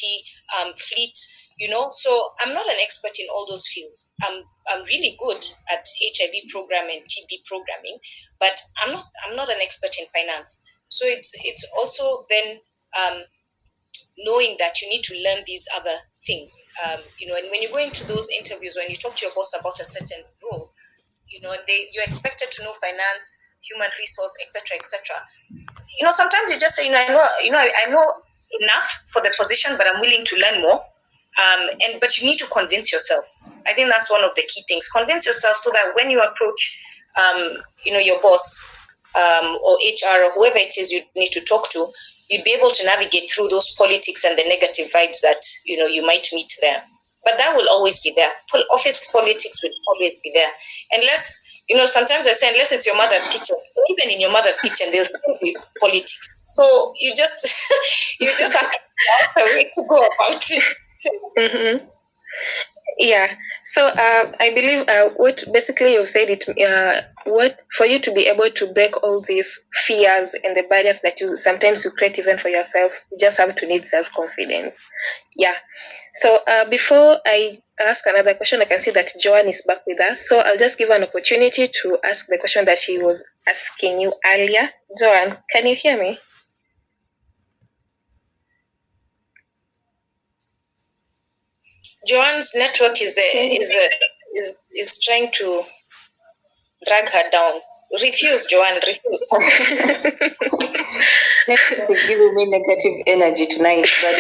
Speaker 5: fleet. So I'm not an expert in all those fields. I'm really good at HIV program and TB programming, but I'm not an expert in finance. So it's also then knowing that you need to learn these other things. And when you go into those interviews, when you talk to your boss about a certain role, you're expected to know finance, human resource, etc., etc. Sometimes you just say, I know enough for the position, but I'm willing to learn more. But you need to convince yourself. I think that's one of the key things. Convince yourself so that when you approach, your boss or HR or whoever it is you need to talk to, you'd be able to navigate through those politics and the negative vibes that you might meet there. But that will always be there. Office politics will always be there, unless sometimes I say unless it's your mother's kitchen. Even in your mother's kitchen, there'll still be politics. So you just have to a way to go about it.
Speaker 2: Mm-hmm. Yeah. So I believe what basically you've said it. What for you to be able to break all these fears and the barriers that you sometimes you create even for yourself, you just have to need self-confidence. Yeah. So before I ask another question, I can see that Joanne is back with us. So I'll just give her an opportunity to ask the question that she was asking you earlier. Joanne, can you hear me?
Speaker 5: Joanne's network is trying to drag her down. Refuse, Joanne, refuse.
Speaker 1: They're giving me negative energy tonight, but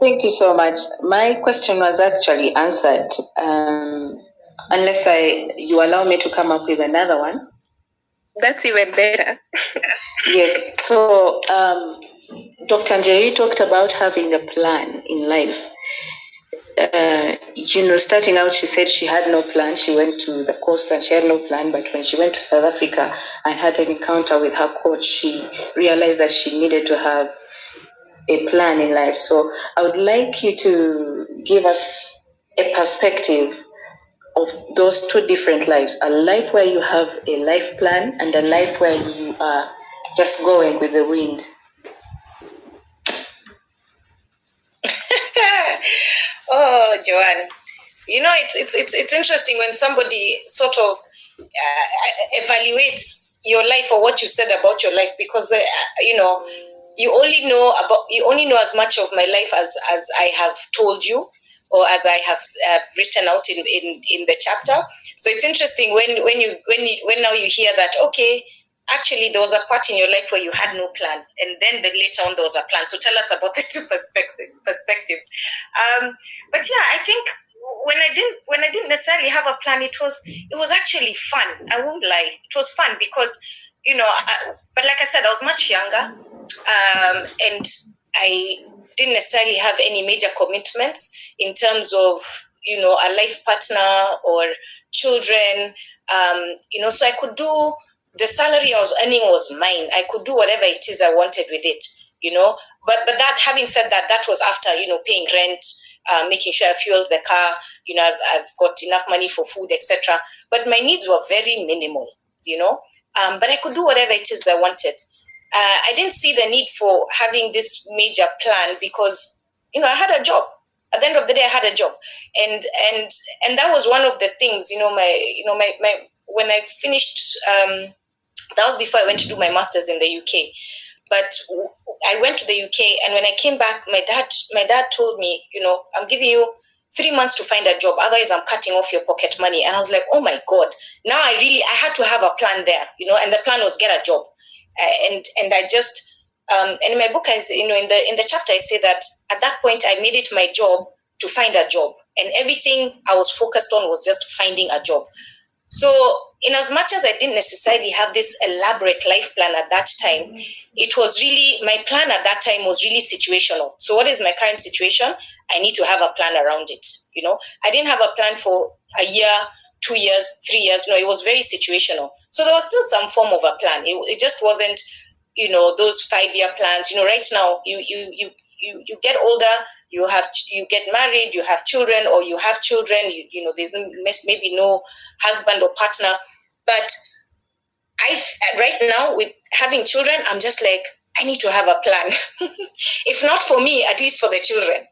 Speaker 1: thank you so much. My question was actually answered. Unless you allow me to come up with another one.
Speaker 2: That's even better.
Speaker 1: Yes. So Dr. Njeri talked about having a plan in life. Starting out, she said she had no plan. She went to the coast and she had no plan. But when she went to South Africa and had an encounter with her coach, she realized that she needed to have a plan in life. So I would like you to give us a perspective of those two different lives: a life where you have a life plan and a life where you are just going with the wind.
Speaker 5: Oh, Joanne, it's interesting when somebody sort of evaluates your life or what you said about your life, because you only know as much of my life as I have told you, or as I have written out in the chapter. So it's interesting when now you hear that, okay, actually there was a part in your life where you had no plan, and then later on there was a plan. So tell us about the two perspectives. But yeah, I think when I didn't necessarily have a plan, it was actually fun. I won't lie, it was fun because but like I said, I was much younger, and I didn't necessarily have any major commitments in terms of a life partner or children. So I could do, the salary I was earning was mine. I could do whatever it is I wanted with it. But that, having said that, that was after paying rent, making sure I fueled the car. I've got enough money for food, etc. But my needs were very minimal. But I could do whatever it is I wanted. I didn't see the need for having this major plan because I had a job. At the end of the day, I had a job, and that was one of the things. My when I finished. That was before I went to do my master's in the UK. But I went to the UK, and when I came back, my dad told me, I'm giving you 3 months to find a job, otherwise I'm cutting off your pocket money. And I was like, oh my God, now I had to have a plan there, and the plan was get a job. And I just, and in my book, in the chapter, I say that at that point, I made it my job to find a job, and everything I was focused on was just finding a job. So in as much as I didn't necessarily have this elaborate life plan at that time, it was really, my plan at that time was really situational. So what is my current situation? I need to have a plan around it. I didn't have a plan for a year, 2 years, 3 years. No, it was very situational. So there was still some form of a plan. It just wasn't, those 5-year plans. Right now, you get older, you get married, you have children, or you have children, there's maybe no husband or partner. But right now, with having children, I'm just like, I need to have a plan. If not for me, at least for the children,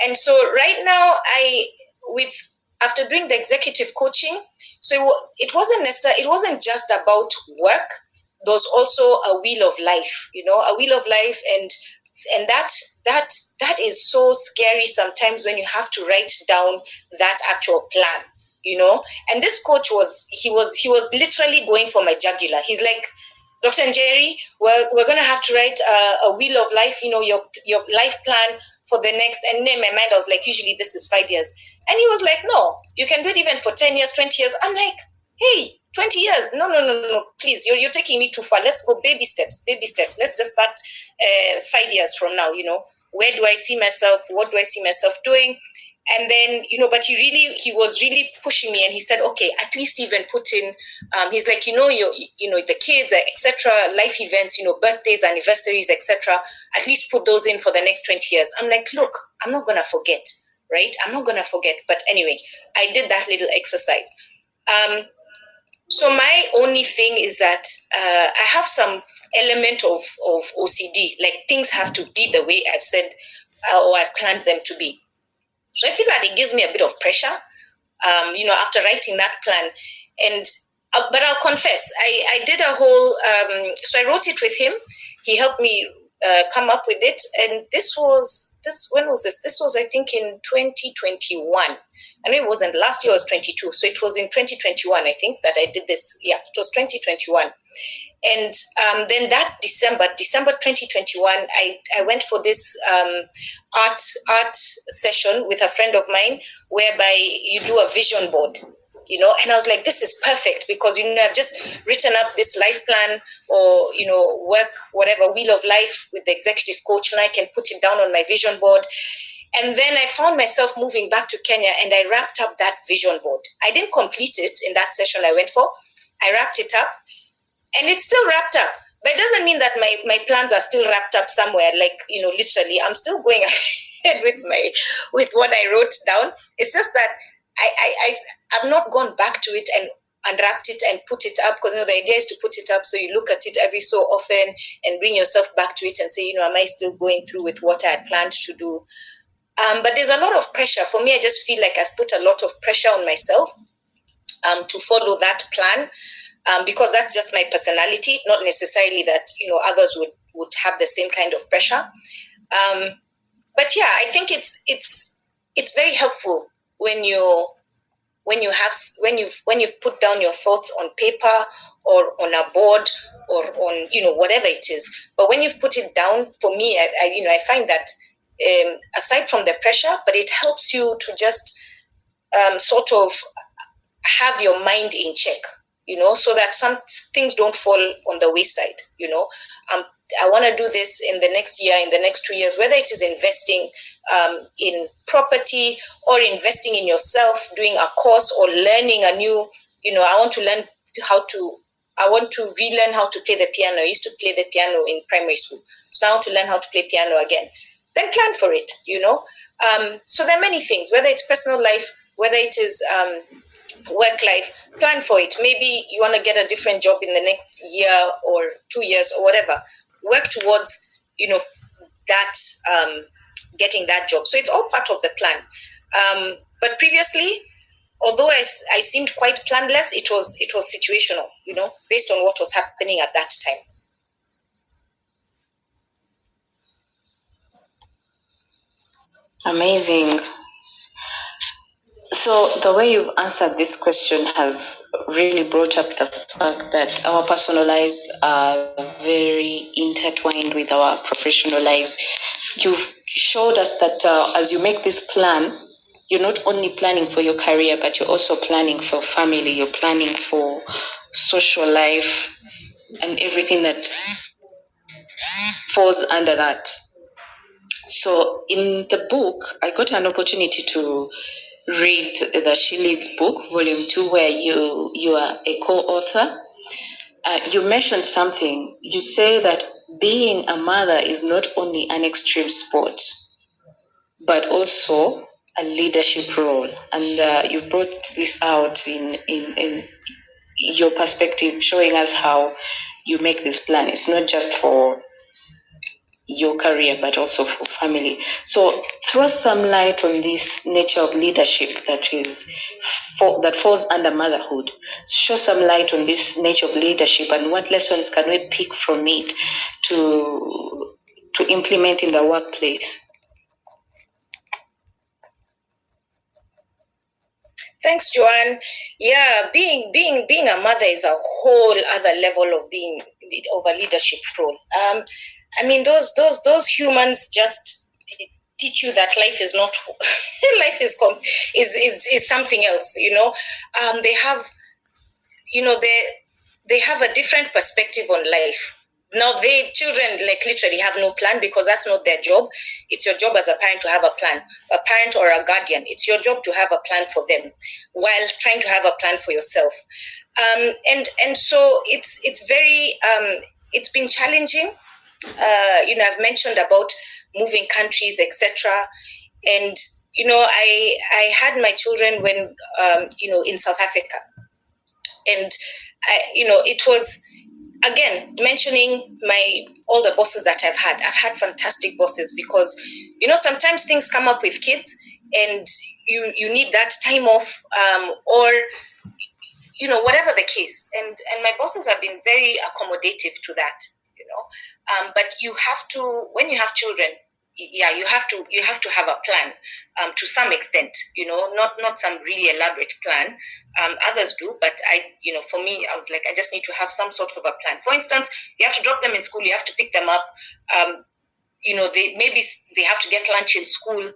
Speaker 5: and so right now, after doing the executive coaching, so it wasn't just about work. There was also a wheel of life, a wheel of life, and that is so scary sometimes when you have to write down that actual plan, and this coach was literally going for my jugular. He's like, Dr. Njeri, we're going to have to write a wheel of life, your life plan for the next, and in my mind I was like, usually this is 5 years. And he was like, no, you can do it even for 10 years, 20 years. I'm like, hey, 20 years. No, please, you're taking me too far. Let's go baby steps. Let's just start 5 years from now, Where do I see myself? What do I see myself doing? And then, but he was really pushing me, and he said, okay, at least even put in, he's like, the kids, etc., life events, birthdays, anniversaries, etc., at least put those in for the next 20 years. I'm like, look, I'm not going to forget, right? I'm not going to forget. But anyway, I did that little exercise. So my only thing is that I have some element of OCD, like things have to be the way I've said or I've planned them to be. So I feel that it gives me a bit of pressure, after writing that plan. And but I'll confess, I did a whole. So I wrote it with him. He helped me come up with it. And when was this? This was, I think, in 2021. I know it wasn't. Last year was 22. So it was in 2021, I think, that I did this. Yeah, it was 2021. And then that December 2021, I went for this art session with a friend of mine, whereby you do a vision board, and I was like, this is perfect, because I've just written up this life plan, or work, whatever, wheel of life with the executive coach, and I can put it down on my vision board. And then I found myself moving back to Kenya, and I wrapped up that vision board. I didn't complete it in that session I went for. I wrapped it up, and it's still wrapped up. But it doesn't mean that my plans are still wrapped up somewhere, like, literally. I'm still going ahead with what I wrote down. It's just that I've not gone back to it and unwrapped it and put it up, because the idea is to put it up so you look at it every so often and bring yourself back to it and say, am I still going through with what I had planned to do? But there's a lot of pressure. For me, I just feel like I've put a lot of pressure on myself to follow that plan. Because that's just my personality, not necessarily that others would have the same kind of pressure. But yeah, I think it's very helpful when you've put down your thoughts on paper or on a board or on whatever it is. But when you've put it down, for me, I find that aside from the pressure, but it helps you to just sort of have your mind in check. So that some things don't fall on the wayside. I want to do this in the next year, in the next 2 years, whether it is investing in property or investing in yourself, doing a course or learning a new, I want to relearn how to play the piano. I used to play the piano in primary school. So now I want to learn how to play piano again. Then plan for it, So there are many things, whether it's personal life, whether it is work life, plan for it. Maybe you want to get a different job in the next year or 2 years or whatever. Work towards, that getting that job. So it's all part of the plan. But previously, although I seemed quite planless, it was situational, based on what was happening at that time.
Speaker 1: Amazing. So the way you've answered this question has really brought up the fact that our personal lives are very intertwined with our professional lives. You've showed us that as you make this plan, you're not only planning for your career, but you're also planning for family, you're planning for social life and everything that falls under that. So in the book, I got an opportunity to read the SheLeads book, Volume 2, where you are a co-author. You mentioned something. You say that being a mother is not only an extreme sport, but also a leadership role. And you brought this out in your perspective, showing us how you make this plan. It's not just for your career, but also for family. So throw some light on this nature of leadership that falls under motherhood. Show some light on this nature of leadership, and what lessons can we pick from it to implement in the workplace?
Speaker 5: Thanks, Joanne. Yeah, being a mother is a whole other level of a leadership role. Those humans just teach you that life is not life is something else. They have they have a different perspective on life. Now, children literally have no plan because that's not their job. It's your job as a parent to have a plan. A parent or a guardian, it's your job to have a plan for them while trying to have a plan for yourself. And so it's very it's been challenging. I've mentioned about moving countries, etc. And I had my children when in South Africa, and it was, again, mentioning all the bosses that I've had fantastic bosses, because sometimes things come up with kids and you need that time off, or whatever the case, and my bosses have been very accommodative to that, but you have to, when you have children, you have to have a plan, to some extent, not some really elaborate plan. Others do, but for me, I was like, I just need to have some sort of a plan. For instance, you have to drop them in school, you have to pick them up, they have to get lunch in school.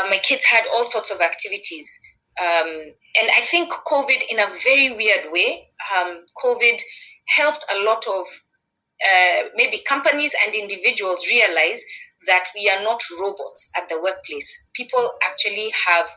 Speaker 5: My kids had all sorts of activities, and I think COVID, in a very weird way, COVID helped a lot of maybe companies and individuals realize that we are not robots at the workplace. People actually have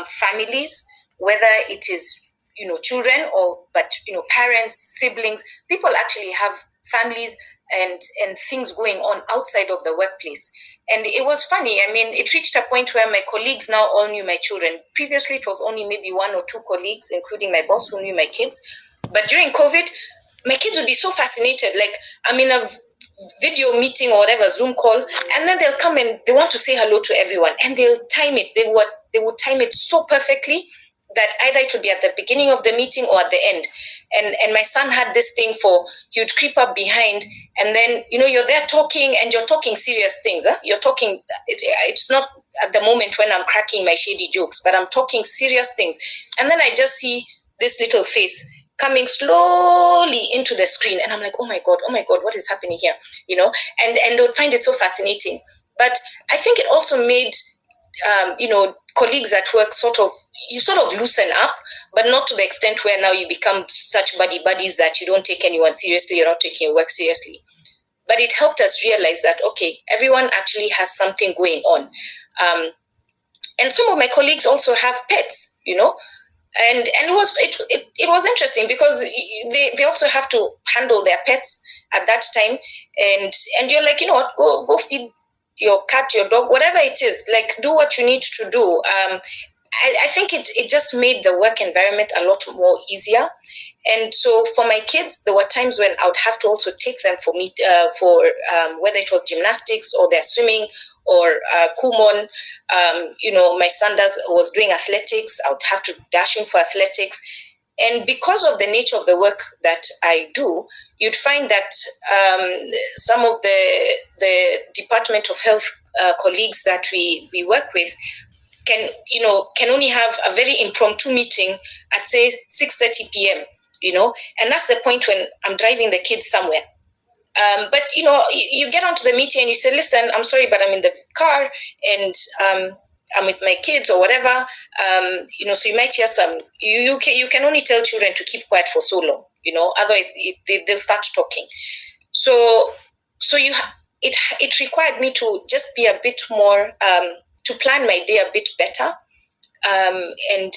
Speaker 5: families, whether it is children but parents, siblings. People actually have families and things going on outside of the workplace. And it was funny. I mean, it reached a point where my colleagues now all knew my children. Previously, it was only maybe one or two colleagues, including my boss, who knew my kids. But during COVID, my kids would be so fascinated. Like, I'm in a video meeting or whatever, Zoom call, and then they'll come and they want to say hello to everyone, and they'll time it. They would time it so perfectly that either it would be at the beginning of the meeting or at the end. And my son had this thing he would creep up behind, and then you're there talking, and you're talking serious things. You're talking. It's not at the moment when I'm cracking my shady jokes, but I'm talking serious things, and then I just see this little face coming slowly into the screen, and I'm like, oh my god, what is happening here? And they would find it so fascinating. But I think it also made colleagues at work sort of loosen up, but not to the extent where now you become such buddies that you don't take anyone seriously, you're not taking your work seriously. But it helped us realize that, okay, everyone actually has something going on. And some of my colleagues also have pets, and it was interesting because they also have to handle their pets at that time, and you're like, go feed your cat, your dog, whatever it is, like, do what you need to do. I think it just made the work environment a lot more easier. And so for my kids, there were times when I would have to also take them for whether it was gymnastics or their swimming or Kumon. My son was doing athletics. I would have to dash him for athletics. And because of the nature of the work that I do, you'd find that some of the Department of Health colleagues that we work with can only have a very impromptu meeting at, say, 6:30 p.m., and that's the point when I'm driving the kids somewhere. But, you get onto the meeting and you say, listen, I'm sorry, but I'm in the car and I'm with my kids or whatever. So you might hear some, you can only tell children to keep quiet for so long, otherwise they'll start talking. So it required me to just be a bit more, to plan my day a bit better. And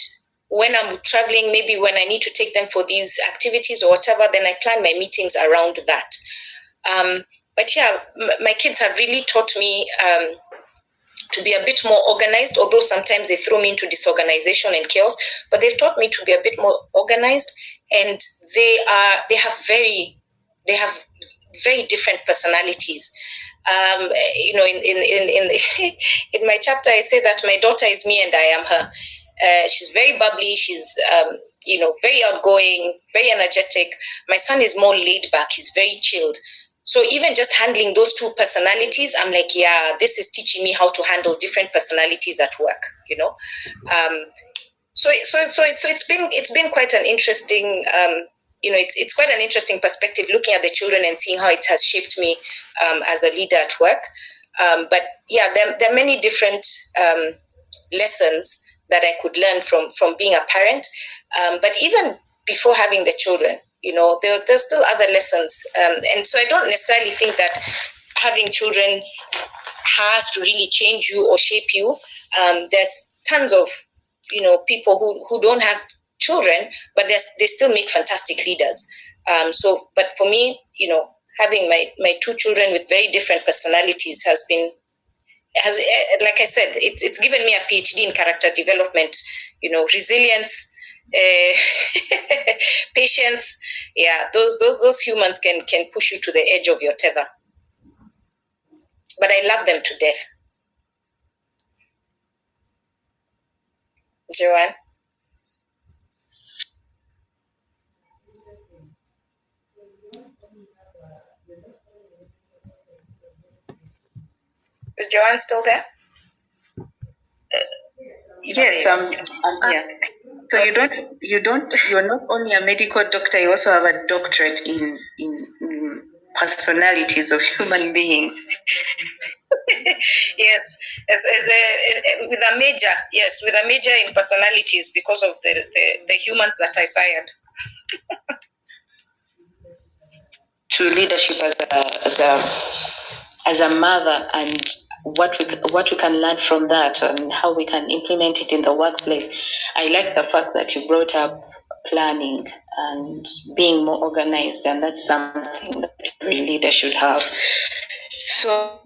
Speaker 5: when I'm traveling, maybe when I need to take them for these activities or whatever, then I plan my meetings around that. But yeah, my kids have really taught me to be a bit more organized, although sometimes they throw me into disorganization and chaos, but they've taught me to be a bit more organized, and they have very different personalities. In my chapter, I say that my daughter is me and I am her. She's very bubbly. She's very outgoing, very energetic. My son is more laid back. He's very chilled. So even just handling those two personalities, I'm like, yeah, this is teaching me how to handle different personalities at work. So it's been quite an interesting. It's quite an interesting perspective looking at the children and seeing how it has shaped me as a leader at work. But yeah, there are many different lessons that I could learn from being a parent. But even before having the children, there's still other lessons. And so I don't necessarily think that having children has to really change you or shape you. There's tons of, people who don't have children, but they still make fantastic leaders. But for me, having my two children with very different personalities has, like I said, it's given me a PhD in character development, resilience, patience. Yeah, those humans can push you to the edge of your tether. But I love them to death. Joanne? Is Joanne still there?
Speaker 1: Yes, I'm here. So you're not only a medical doctor, you also have a doctorate in personalities of human beings.
Speaker 5: Yes, with a major in personalities because of the humans that I sired.
Speaker 1: To leadership as a mother, and what we can learn from that and how we can implement it in the workplace. I like the fact that you brought up planning and being more organized, and that's something that every leader should have. So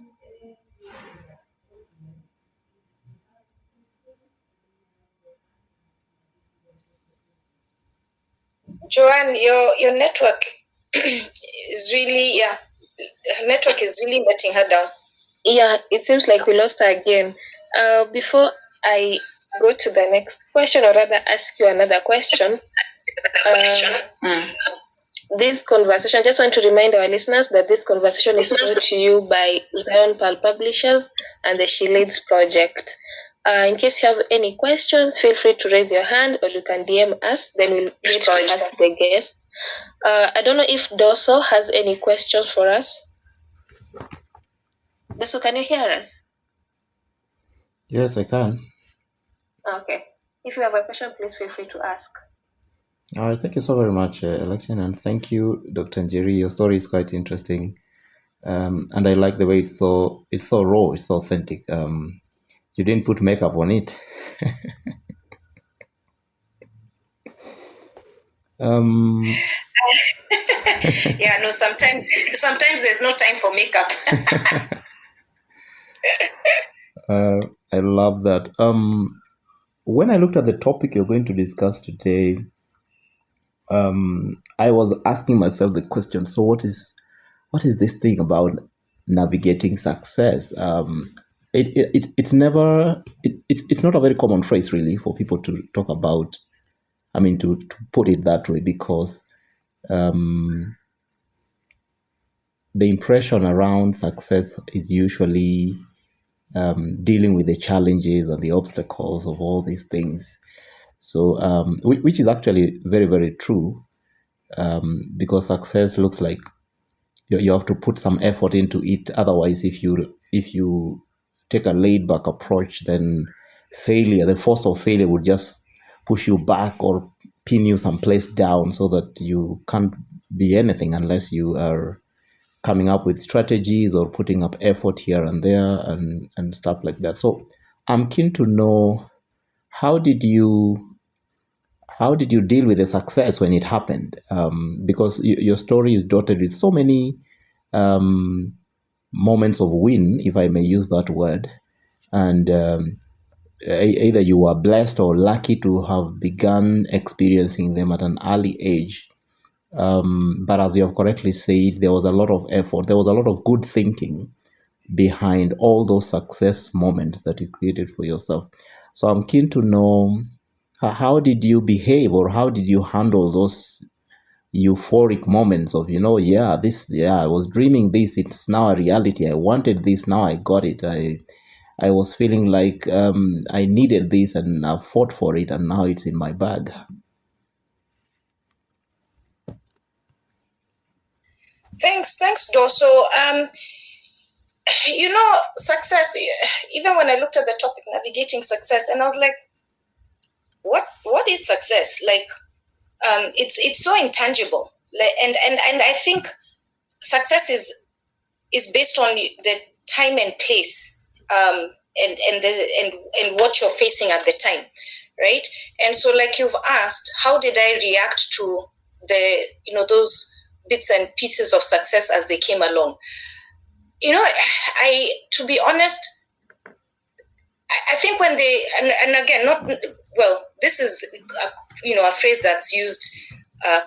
Speaker 5: Joanne, your network is really network is really letting her down.
Speaker 6: Yeah, it seems like we lost her again. Before I go to the next question, or rather ask you another question, this conversation, I just want to remind our listeners that this conversation is brought to you by Zion Pearl Publishers and the SheLeads project. In case you have any questions, feel free to raise your hand, or you can DM us, then we'll get to ask the guests. I don't know if Doso has any questions for us. Doso, can you hear us?
Speaker 7: Yes, I can.
Speaker 6: Okay. If you have a question, please feel free to ask.
Speaker 7: All right, thank you so very much, Election, and thank you, Dr. Njeri. Your story is quite interesting, and I like the way it's so raw, it's so authentic. You didn't put makeup on it.
Speaker 5: Yeah, no, sometimes there's no time for makeup.
Speaker 7: I love that. When I looked at the topic you're going to discuss today, I was asking myself the question, so what is this thing about navigating success? It's not a very common phrase really for people to talk about. I mean, to put it that way, because the impression around success is usually dealing with the challenges and the obstacles of all these things. So, which is actually very, very true, because success looks like you have to put some effort into it. Otherwise, if you take a laid back approach, then the force of failure would just push you back or pin you someplace down, so that you can't be anything unless you are coming up with strategies or putting up effort here and there and stuff like that. So I'm keen to know, how did you deal with the success when it happened? Because your story is dotted with so many moments of win, if I may use that word, and either you were blessed or lucky to have begun experiencing them at an early age. But as you have correctly said, there was a lot of effort, there was a lot of good thinking behind all those success moments that you created for yourself. So I'm keen to know, how did you behave, or how did you handle those euphoric moments of, I was dreaming this, it's now a reality, I wanted this, now I got it, I was feeling like I needed this and I fought for it, and now it's in my bag.
Speaker 5: Thanks, Doso. Success, even when I looked at the topic, navigating success, and I was like, what is success? Like, it's so intangible. And I think success is based on the time and place, and what you're facing at the time, right? And so, like you've asked, how did I react to the those bits and pieces of success as they came along? I to be honest, I think when they and again, not well, this is a phrase that's used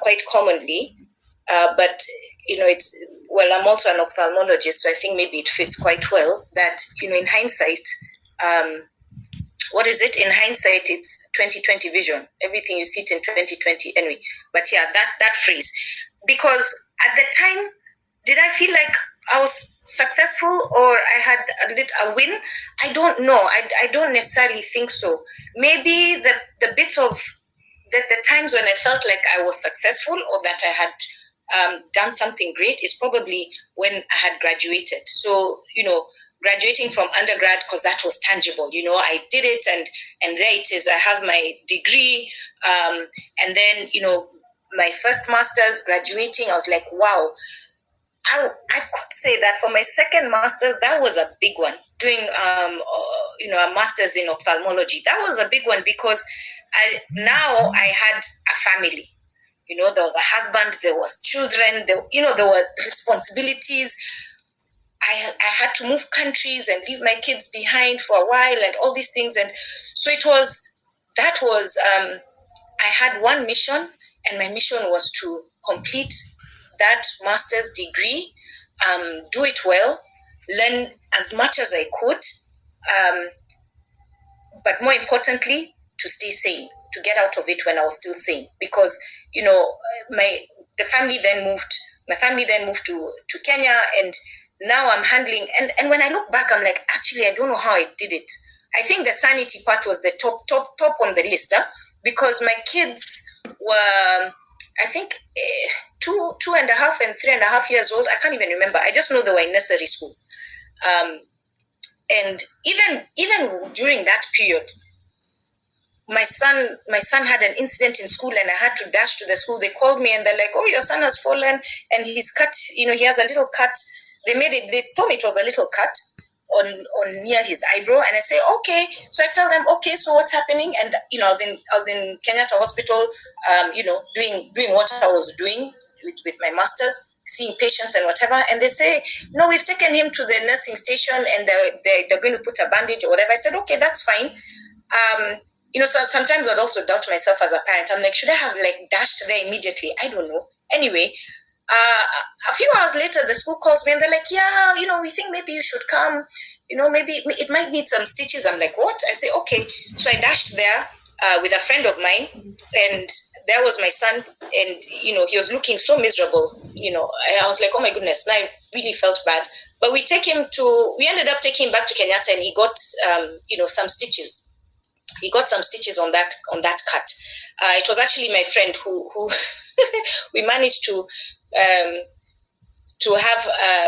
Speaker 5: quite commonly, but it's, well, I'm also an ophthalmologist, so I think maybe it fits quite well that in hindsight, what is it? In hindsight, it's 2020 vision. Everything you see it in 2020 anyway. But yeah, that phrase, because at the time, did I feel like I was successful or I had a win? I don't know. I don't necessarily think so. Maybe the bits of the times when I felt like I was successful or that I had done something great is probably when I had graduated. So, graduating from undergrad, because that was tangible, I did it, and there it is. I have my degree, and then, my first master's, graduating, I was like, wow. I could say that for my second master's, that was a big one. Doing, a master's in ophthalmology, that was a big one because now I had a family. There was a husband, there was children, there were responsibilities. I had to move countries and leave my kids behind for a while and all these things. And so I had one mission, and my mission was to complete that master's degree, do it well, learn as much as I could, but more importantly, to stay sane, to get out of it when I was still sane. Because, my family then moved to Kenya, and now I'm handling, and when I look back, I'm like, actually, I don't know how I did it. I think the sanity part was the top on the list, because my kids were, I think, 2.5 and 3.5 years old. I can't even remember. I just know they were in nursery school. And even during that period, my son had an incident in school, and I had to dash to the school. They called me and they're like, "Oh, your son has fallen and he's cut. He has a little cut." They told me it was a little cut on near his eyebrow, and I say, "Okay." So I tell them, "Okay, so what's happening?" And I was in Kenyatta Hospital, doing what I was doing with my masters, seeing patients and whatever. And they say, "No, we've taken him to the nursing station, and they're going to put a bandage or whatever." I said, "Okay, that's fine." So sometimes I'd also doubt myself as a parent. I'm like, should I have dashed there immediately? I don't know. Anyway, a few hours later, the school calls me and they're like, "Yeah, we think maybe you should come. Maybe it might need some stitches." I'm like, "What?" I say, "Okay." So I dashed there with a friend of mine, and there was my son, and he was looking so miserable. I was like, "Oh my goodness!" And I really felt bad. But we ended up taking him back to Kenyatta, and he got some stitches. He got some stitches on that cut. It was actually my friend who we managed to have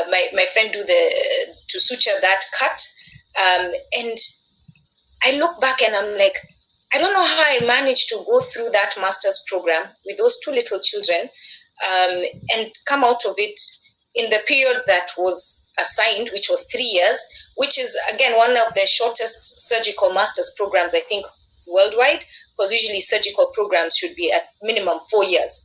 Speaker 5: my friend to suture that cut. And I look back and I'm like, I don't know how I managed to go through that master's program with those two little children, and come out of it in the period that was assigned, which was 3 years, which is, again, one of the shortest surgical master's programs, I think, worldwide, because usually surgical programs should be at minimum 4 years.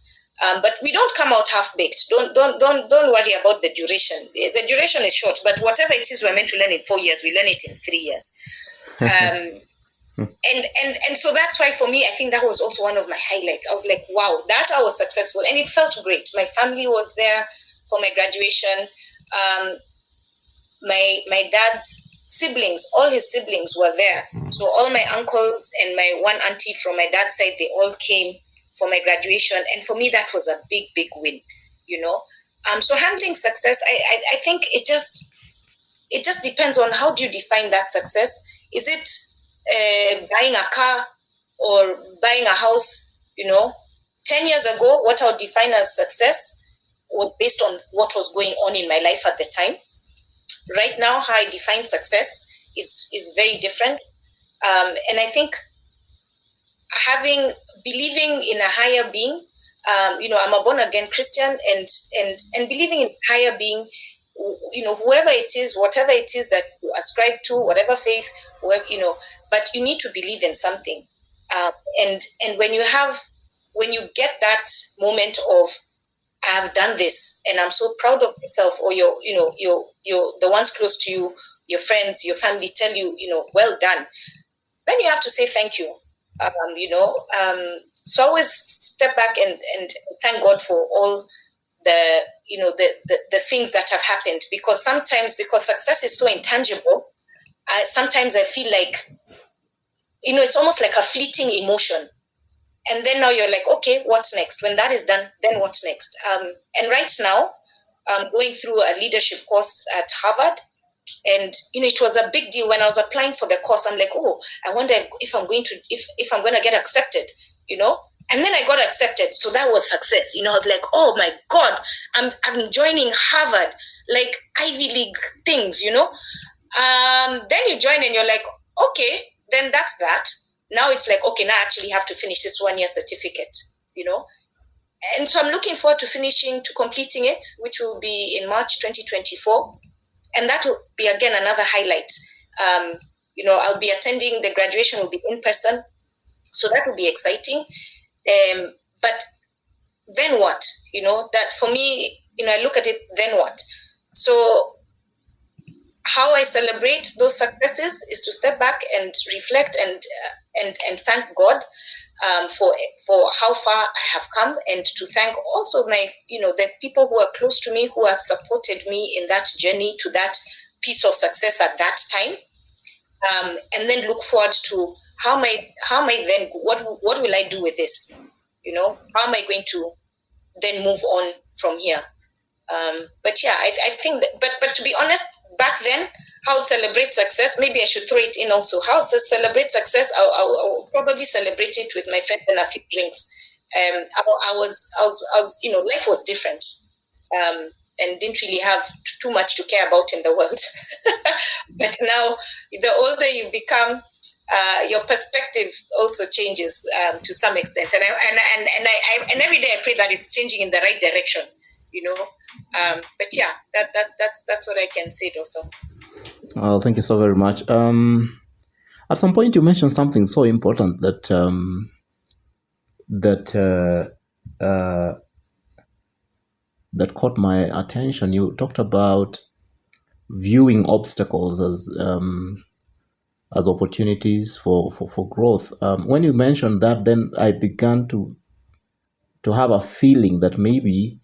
Speaker 5: But we don't come out half-baked. Don't worry about the duration. The duration is short, but whatever it is we're meant to learn in 4 years, we learn it in 3 years. And so that's why, for me, I think that was also one of my highlights. I was like, wow, that I was successful, and it felt great. My family was there for my graduation. My dad's siblings, all his siblings were there. So all my uncles and my one auntie from my dad's side, they all came for my graduation. And for me, that was a big, big win, So handling success, I think it just depends on how do you define that success. Is it buying a car or buying a house? 10 years ago, what I would define as success was based on what was going on in my life at the time. Right now, how I define success is very different. And I think believing in a higher being, I'm a born again Christian, and believing in higher being. Whoever it is, whatever it is that you ascribe to, whatever faith, but you need to believe in something. And when you get that moment of, I have done this and I'm so proud of myself, or your the ones close to you, your friends, your family tell you, well done, then you have to say thank you. So always step back and thank God for all the things that have happened, because sometimes, because success is so intangible, sometimes I feel like, it's almost like a fleeting emotion. And then now you're like, okay, what's next? When that is done, then what's next? And right now, I'm going through a leadership course at Harvard. And, it was a big deal when I was applying for the course. I'm like, oh, I wonder if I'm going to get accepted, And then I got accepted. So that was success. I was like, oh my God, I'm joining Harvard, like Ivy League things, Then you join and you're like, okay, then that's that. Now it's like, okay, now I actually have to finish this 1-year certificate, And so I'm looking forward to completing it, which will be in March 2024. And that will be, again, another highlight. I'll be attending, the graduation will be in person. So that will be exciting. But then what? That for me, I look at it, then what? So how I celebrate those successes is to step back and reflect and thank God for how far I have come, and to thank also my, the people who are close to me, who have supported me in that journey to that piece of success at that time, and then look forward to how am I then, what will I do with this? How am I going to then move on from here? But yeah, I think that, but to be honest, back then, how to celebrate success, maybe I should throw it in also. How to celebrate success, I'll probably celebrate it with my friends and a few drinks. I was, life was different, and didn't really have too much to care about in the world. But now, the older you become, your perspective also changes to some extent, and every day I pray that it's changing in the right direction. But yeah, that's what I can say also.
Speaker 7: Well, thank you so very much. At some point, you mentioned something so important that caught my attention. You talked about viewing obstacles as opportunities for growth. When you mentioned that, then I began to have a feeling that maybe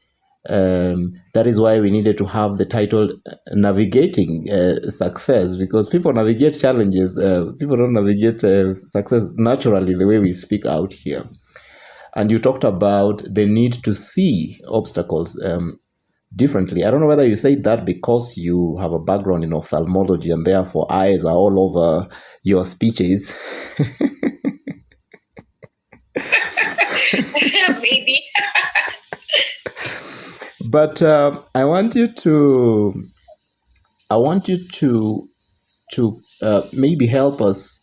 Speaker 7: that is why we needed to have the title Navigating Success, because people navigate challenges. People don't navigate success naturally the way we speak out here. And you talked about the need to see obstacles differently. I don't know whether you said that because you have a background in ophthalmology and therefore eyes are all over your speeches.
Speaker 5: Maybe.
Speaker 7: But I want you to maybe help us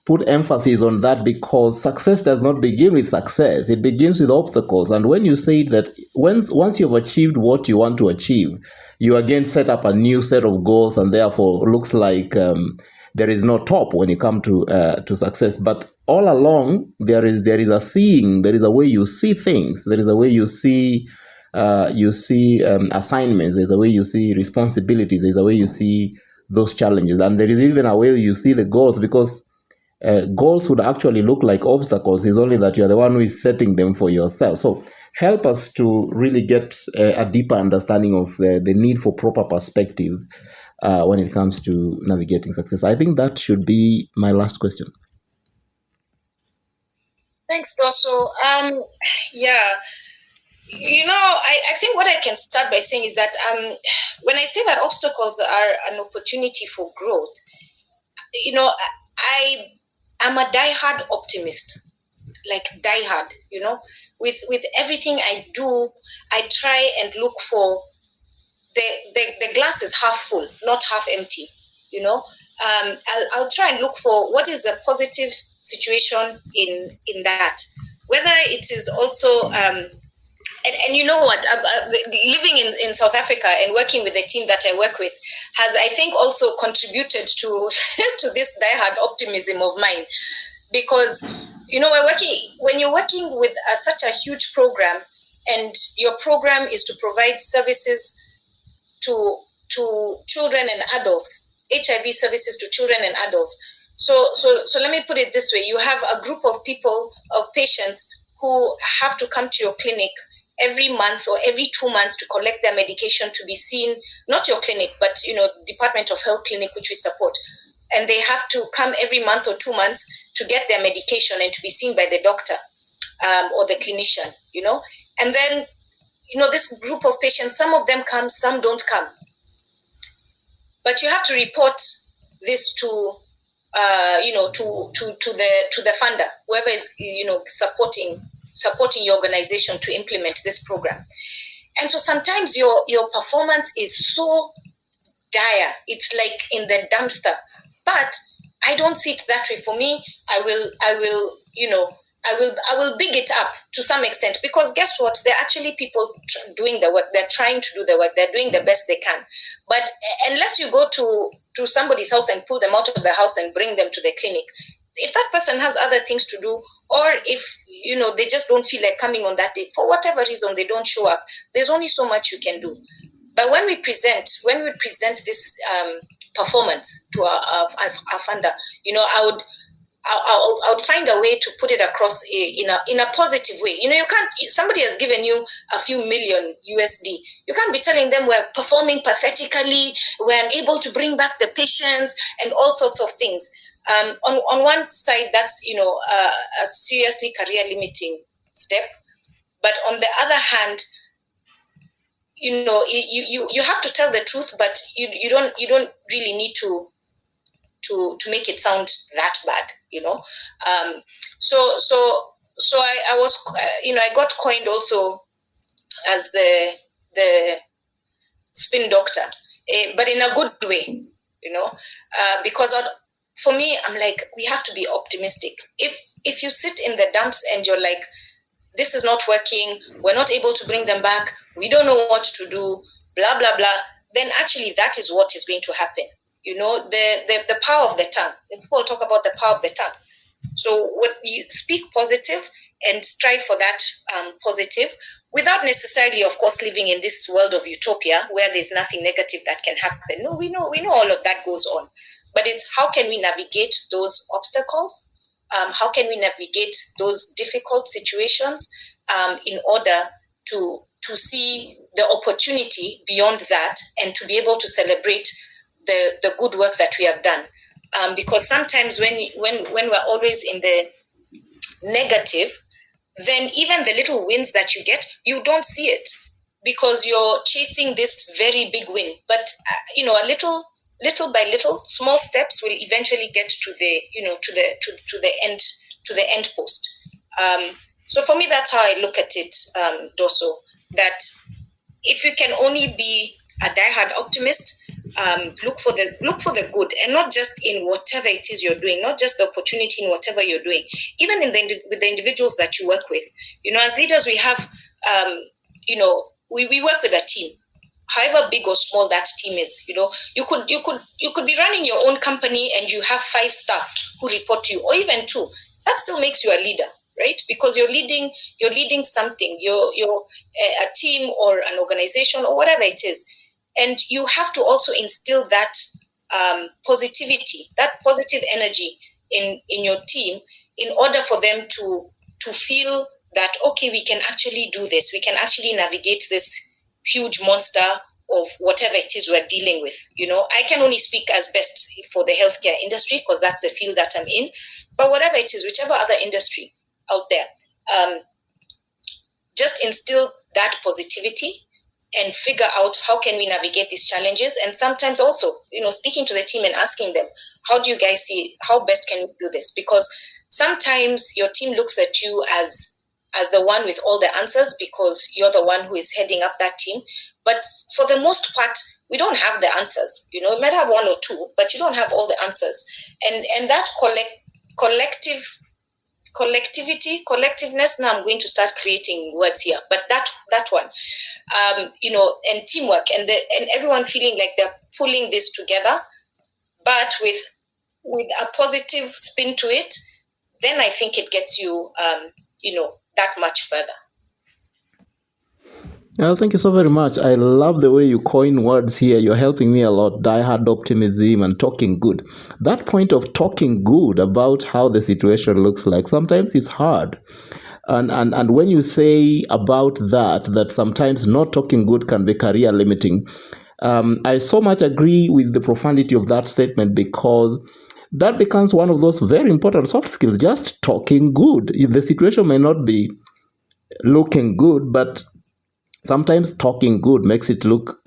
Speaker 7: put emphasis on that, because success does not begin with success. It begins with obstacles. And when you say that once you've achieved what you want to achieve, you again set up a new set of goals, and therefore looks like there is no top when you come to success. But all along there is a seeing. There is a way you see things. There is a way you see assignments. There's a way you see responsibilities. There's a way you see those challenges, and there is even a way you see the goals, because goals would actually look like obstacles. It's only that you're the one who is setting them for yourself. So help us to really get a deeper understanding of the need for proper perspective when it comes to navigating success. I think that should be my last question.
Speaker 5: Thanks, Dosso. Yeah. I think what I can start by saying is that when I say that obstacles are an opportunity for growth, I'm a diehard optimist, like diehard. With everything I do, I try and look for the glass is half full, not half empty. I'll try and look for what is the positive situation in that. Whether it is also And you know what? Living in South Africa and working with the team that I work with has, I think, also contributed to to this diehard optimism of mine, because when you're working with such a huge program, and your program is to provide services to children and adults, HIV services to children and adults. So let me put it this way: you have a group of people, of patients, who have to come to your clinic every month or every 2 months to collect their medication, to be seen, not your clinic, but Department of Health clinic, which we support. And they have to come every month or 2 months to get their medication and to be seen by the doctor or the clinician, And then, this group of patients, some of them come, some don't come. But you have to report this to the funder, whoever is supporting your organization to implement this program. And so sometimes your performance is so dire, it's like in the dumpster. But I don't see it that way. For me, I will big it up to some extent, because guess what? They're actually people doing the work. They're trying to do the work. They're doing the best they can. But unless you go to somebody's house and pull them out of the house and bring them to the clinic, if that person has other things to do, or if they just don't feel like coming on that day, for whatever reason they don't show up, there's only so much you can do. But when we present this performance to our funder, I would find a way to put it across in a positive way. You can't. Somebody has given you a few million USD. You can't be telling them we're performing pathetically, we're unable to bring back the patients, and all sorts of things. On one side, that's a seriously career limiting step, but on the other hand, you have to tell the truth, but you don't really need to make it sound that bad, So I was, I got coined also as the spin doctor, but in a good way, because for me, I'm like, we have to be optimistic. If you sit in the dumps and you're like, this is not working, we're not able to bring them back, we don't know what to do, blah, blah, blah, then actually that is what is going to happen. The power of the tongue. People talk about the power of the tongue. So what you speak positive and strive for that positive, without necessarily, of course, living in this world of utopia where there's nothing negative that can happen. No, we know all of that goes on. But it's how can we navigate those obstacles? How can we navigate those difficult situations in order to see the opportunity beyond that, and to be able to celebrate the good work that we have done, because sometimes when we're always in the negative, then even the little wins that you get, you don't see it, because you're chasing this very big win. But a little by little, small steps will eventually get to the to the end post. So for me, that's how I look at it, Doso. That if you can only be a diehard optimist, look for the good, and not just in whatever it is you're doing, not just the opportunity in whatever you're doing, even with the individuals that you work with. As leaders, we have we work with a team, however big or small that team is. You could be running your own company and you have 5 staff who report to you, or even 2. That still makes you a leader, right? Because you're leading something, you're a team or an organization or whatever it is. And you have to also instill that positivity, that positive energy in your team, in order for them to feel that, okay, we can actually do this. We can actually navigate this huge monster of whatever it is we're dealing with. I can only speak as best for the healthcare industry, because that's the field that I'm in. But whatever it is, whichever other industry out there, just instill that positivity and figure out how can we navigate these challenges. And sometimes also, speaking to the team and asking them, how do you guys see, how best can we do this? Because sometimes your team looks at you as the one with all the answers, because you're the one who is heading up that team. But for the most part, we don't have the answers. You might have 1 or 2, but you don't have all the answers. And that collective collectiveness. Now I'm going to start creating words here, but that one, and teamwork, and everyone feeling like they're pulling this together, but with a positive spin to it, then I think it gets you, that much further.
Speaker 7: Thank you so very much. I love the way you coin words here. You're helping me a lot. Die-hard optimism and talking good. That point of talking good about how the situation looks like, sometimes it's hard. And when you say about that sometimes not talking good can be career limiting, I so much agree with the profundity of that statement, because that becomes one of those very important soft skills, just talking good. The situation may not be looking good, but sometimes talking good makes it look,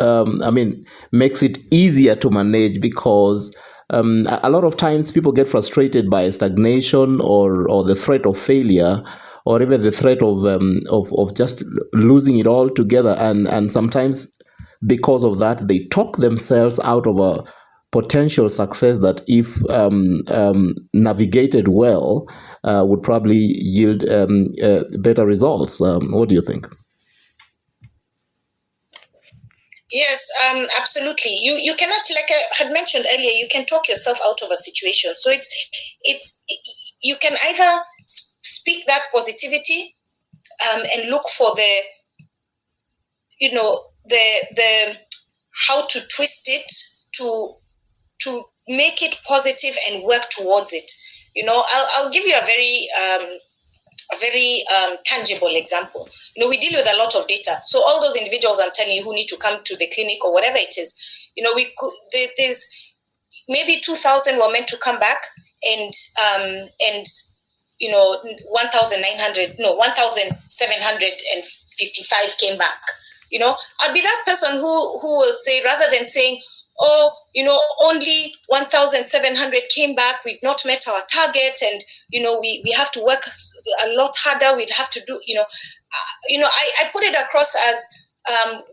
Speaker 7: makes it easier to manage, because a lot of times people get frustrated by stagnation or the threat of failure, or even the threat of just losing it all together. And sometimes because of that, they talk themselves out of a potential success that, if navigated well, would probably yield better results. What do you think?
Speaker 5: Yes, absolutely. You cannot, like I had mentioned earlier, you can talk yourself out of a situation. So it's you can either speak that positivity, and look for the how to twist it to make it positive and work towards it. I'll give you a very tangible example. We deal with a lot of data. So all those individuals I'm telling you who need to come to the clinic or whatever it is, there's maybe 2,000 were meant to come back, and 1,755 came back. I'll be that person who will say, rather than saying, only 1,700 came back, we've not met our target, and we have to work a lot harder, we'd have to do, I put it across as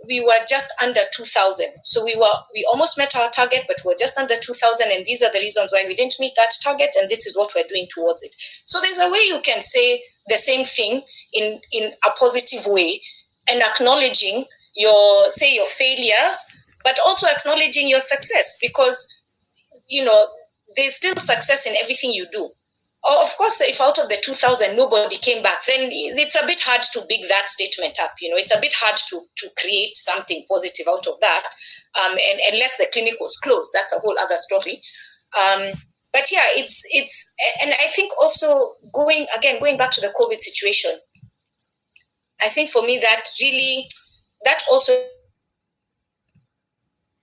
Speaker 5: we were just under 2,000. So we almost met our target, but we're just under 2,000, and these are the reasons why we didn't meet that target, and this is what we're doing towards it. So there's a way you can say the same thing in a positive way, and acknowledging your failures, but also acknowledging your success, because there's still success in everything you do. Of course, if out of the 2,000 nobody came back, then it's a bit hard to big that statement up. It's a bit hard to create something positive out of that, and unless the clinic was closed, that's a whole other story. But yeah, it's and I think also going back to the COVID situation, I think for me that also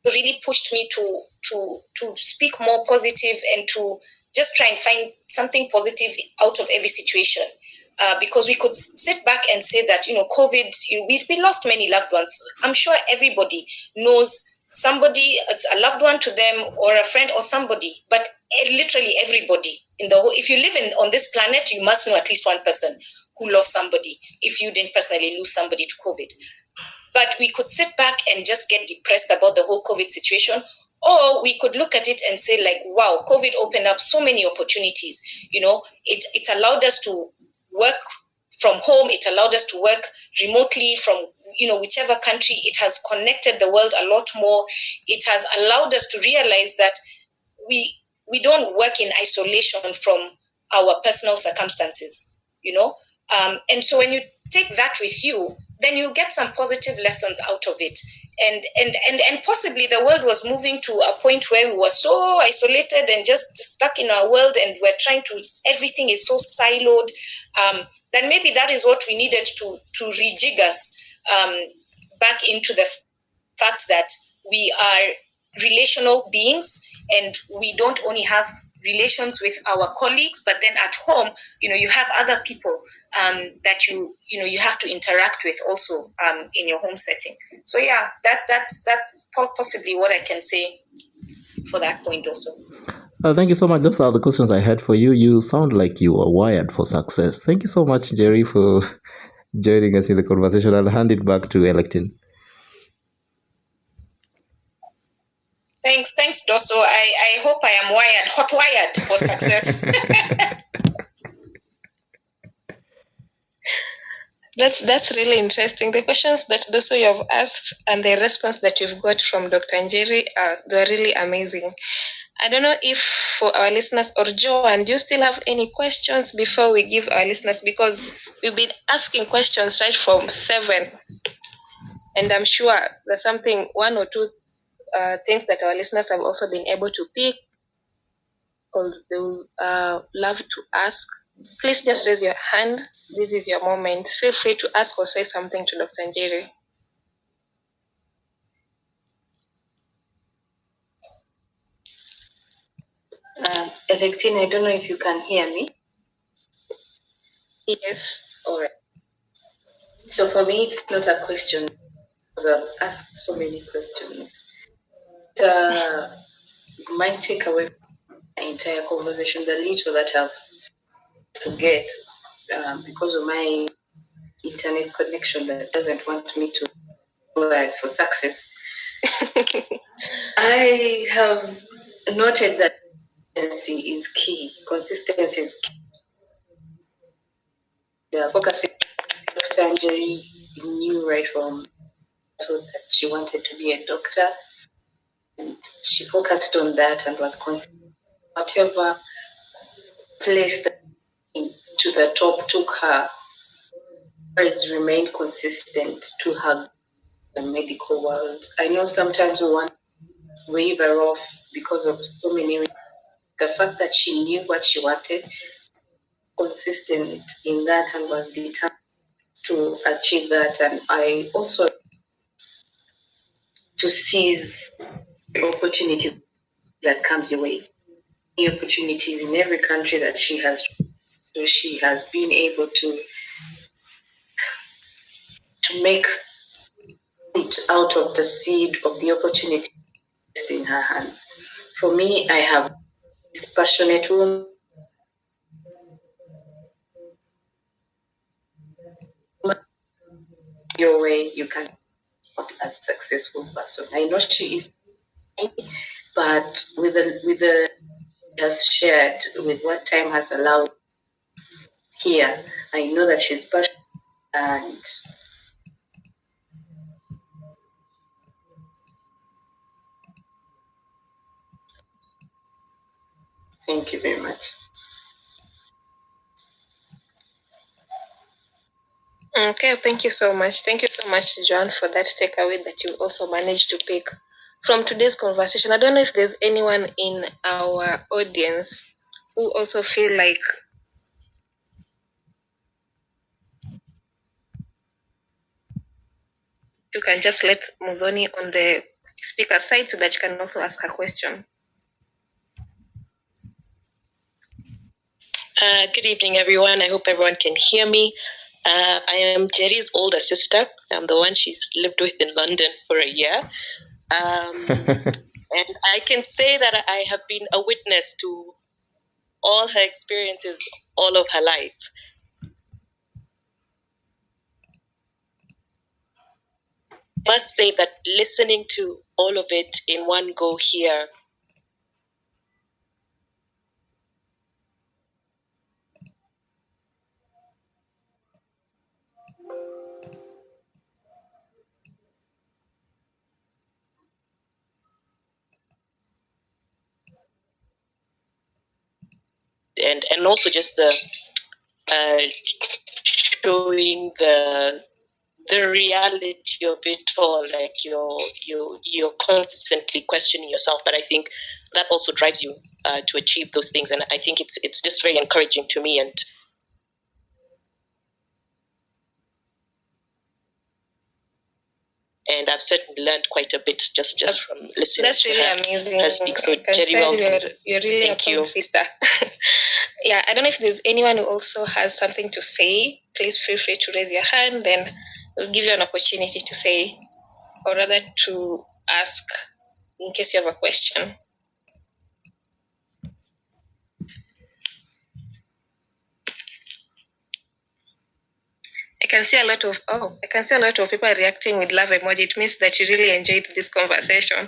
Speaker 5: really pushed me to speak more positive, and to just try and find something positive out of every situation, because we could sit back and say that COVID, we lost many loved ones. I'm sure everybody knows somebody, it's a loved one to them, or a friend, or somebody, but literally everybody in the whole, if you live on this planet, you must know at least one person who lost somebody, if you didn't personally lose somebody to COVID. But we could sit back and just get depressed about the whole COVID situation, or we could look at it and say, like, wow, COVID opened up so many opportunities. It allowed us to work from home. It allowed us to work remotely from whichever country. It has connected the world a lot more. It has allowed us to realize that we don't work in isolation from our personal circumstances. And so when you take that with you, then you'll get some positive lessons out of it. And possibly the world was moving to a point where we were so isolated and just stuck in our world, and we're trying to, everything is so siloed, then maybe that is what we needed to rejig us back into the fact that we are relational beings, and we don't only have relations with our colleagues, but then at home, you have other people that you have to interact with also in your home setting. So yeah, that's possibly what I can say for that point also.
Speaker 7: Thank you so much. Those are the questions I had for you. You sound like you are wired for success. Thank you so much, Njeri, for joining us in the conversation. I'll hand it back to Electin.
Speaker 5: Thanks, Dosso. I hope I am hot wired for success.
Speaker 6: That's really interesting. The questions that also you have asked and the response that you've got from Dr. Njeri, they're really amazing. I don't know if for our listeners or Joanne, do you still have any questions before we give our listeners? Because we've been asking questions right from 7, and I'm sure there's something, one or two things that our listeners have also been able to pick or they will love to ask. Please just raise your hand. This is your moment. Feel free to ask or say something to Dr. Njeri. Electine, I don't know if you can hear me. Yes. All right. So for me, it's not a question because I've asked so many questions. My takeaway from the entire conversation, the little that I've to get because of my internet connection that doesn't want me to work for success. I have noted that consistency is key. Consistency is key. The focusing Dr. Njeri knew right from that she wanted to be a doctor, and she focused on that and was consistent. Whatever place that to the top took her, has remained consistent to her the medical world. I know sometimes we want to wave her off because of so many reasons. The fact that she knew what she wanted, consistent in that, and was determined to achieve that. And I also to seize the opportunity that comes your way. The opportunities in every country that she has, so she has been able to make it out of the seed of the opportunity in her hands. For me, I have this passionate woman. Your way, you can be a successful person. I know she is, but with the has shared, with what time has allowed here, I know that she's passionate and thank you very much. Okay, thank you so much. Thank you so much, Joan, for that takeaway that you also managed to pick from today's conversation. I don't know if there's anyone in our audience who also feel like you can just let Mudhoni on the speaker side so that you can also ask her question.
Speaker 8: Good evening, everyone. I hope everyone can hear me. I am Njeri's older sister. I'm the one she's lived with in London for a year. And I can say that I have been a witness to all her experiences all of her life. I must say that listening to all of it in one go here and also just the showing the reality of it all, like you're constantly questioning yourself, but I think that also drives you to achieve those things, and I think it's just very encouraging to me, and I've certainly learned quite a bit just from listening. That's really amazing. Her speak. So Njeri, well, you're really thank a sister. Yeah, I don't know if there's anyone who also has something to say. Please feel free to raise your hand, then we'll give you an opportunity to say, or rather to ask in case you have a question. I can see a lot of people reacting with love emoji. It means that you really enjoyed this conversation.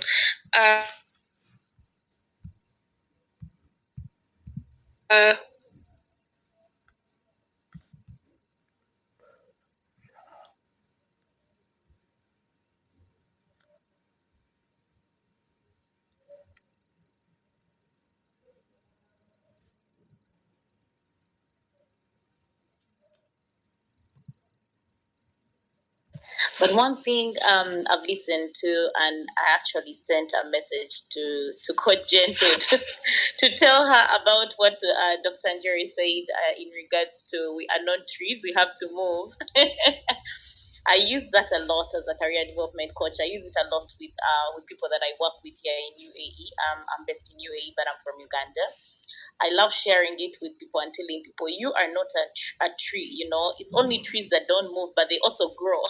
Speaker 9: But one thing I've listened to, and I actually sent a message to Coach Jen to tell her about what Dr. Njeri said in regards to we are not trees, we have to move. I use that a lot as a career development coach. I use it a lot with people that I work with here in UAE. I'm based in UAE, but I'm from Uganda. I love sharing it with people and telling people, you are not a tree, you know. It's only trees that don't move, but they also grow.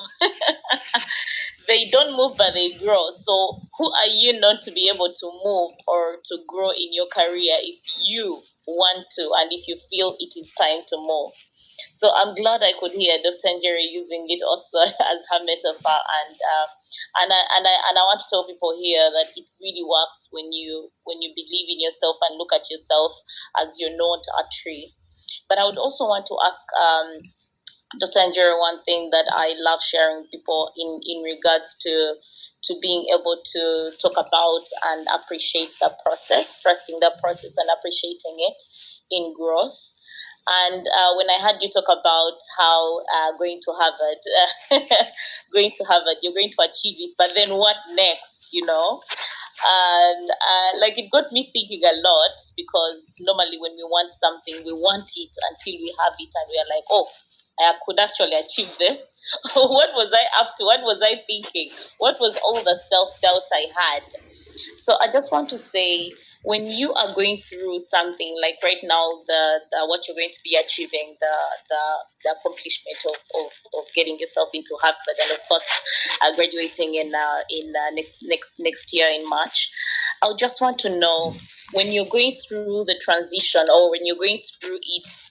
Speaker 9: They don't move, but they grow. So who are you not to be able to move or to grow in your career if you want to and if you feel it is time to move? So I'm glad I could hear Dr. Njeri using it also as her metaphor, and I want to tell people here that it really works when you believe in yourself and look at yourself as you're not a tree. But I would also want to ask Dr. Njeri one thing that I love sharing with people in regards to being able to talk about and appreciate the process, trusting the process and appreciating it in growth. And when I heard you talk about how going to Harvard, you're going to achieve it, but then what next, you know? And like it got me thinking a lot, because normally when we want something, we want it until we have it and we are like, oh, I could actually achieve this. What was I up to? What was I thinking? What was all the self-doubt I had? So I just want to say, when you are going through something like right now, the what you're going to be achieving, the accomplishment of getting yourself into Harvard, and of course graduating in next year in March, I would just want to know, when you're going through the transition, or when you're going through it,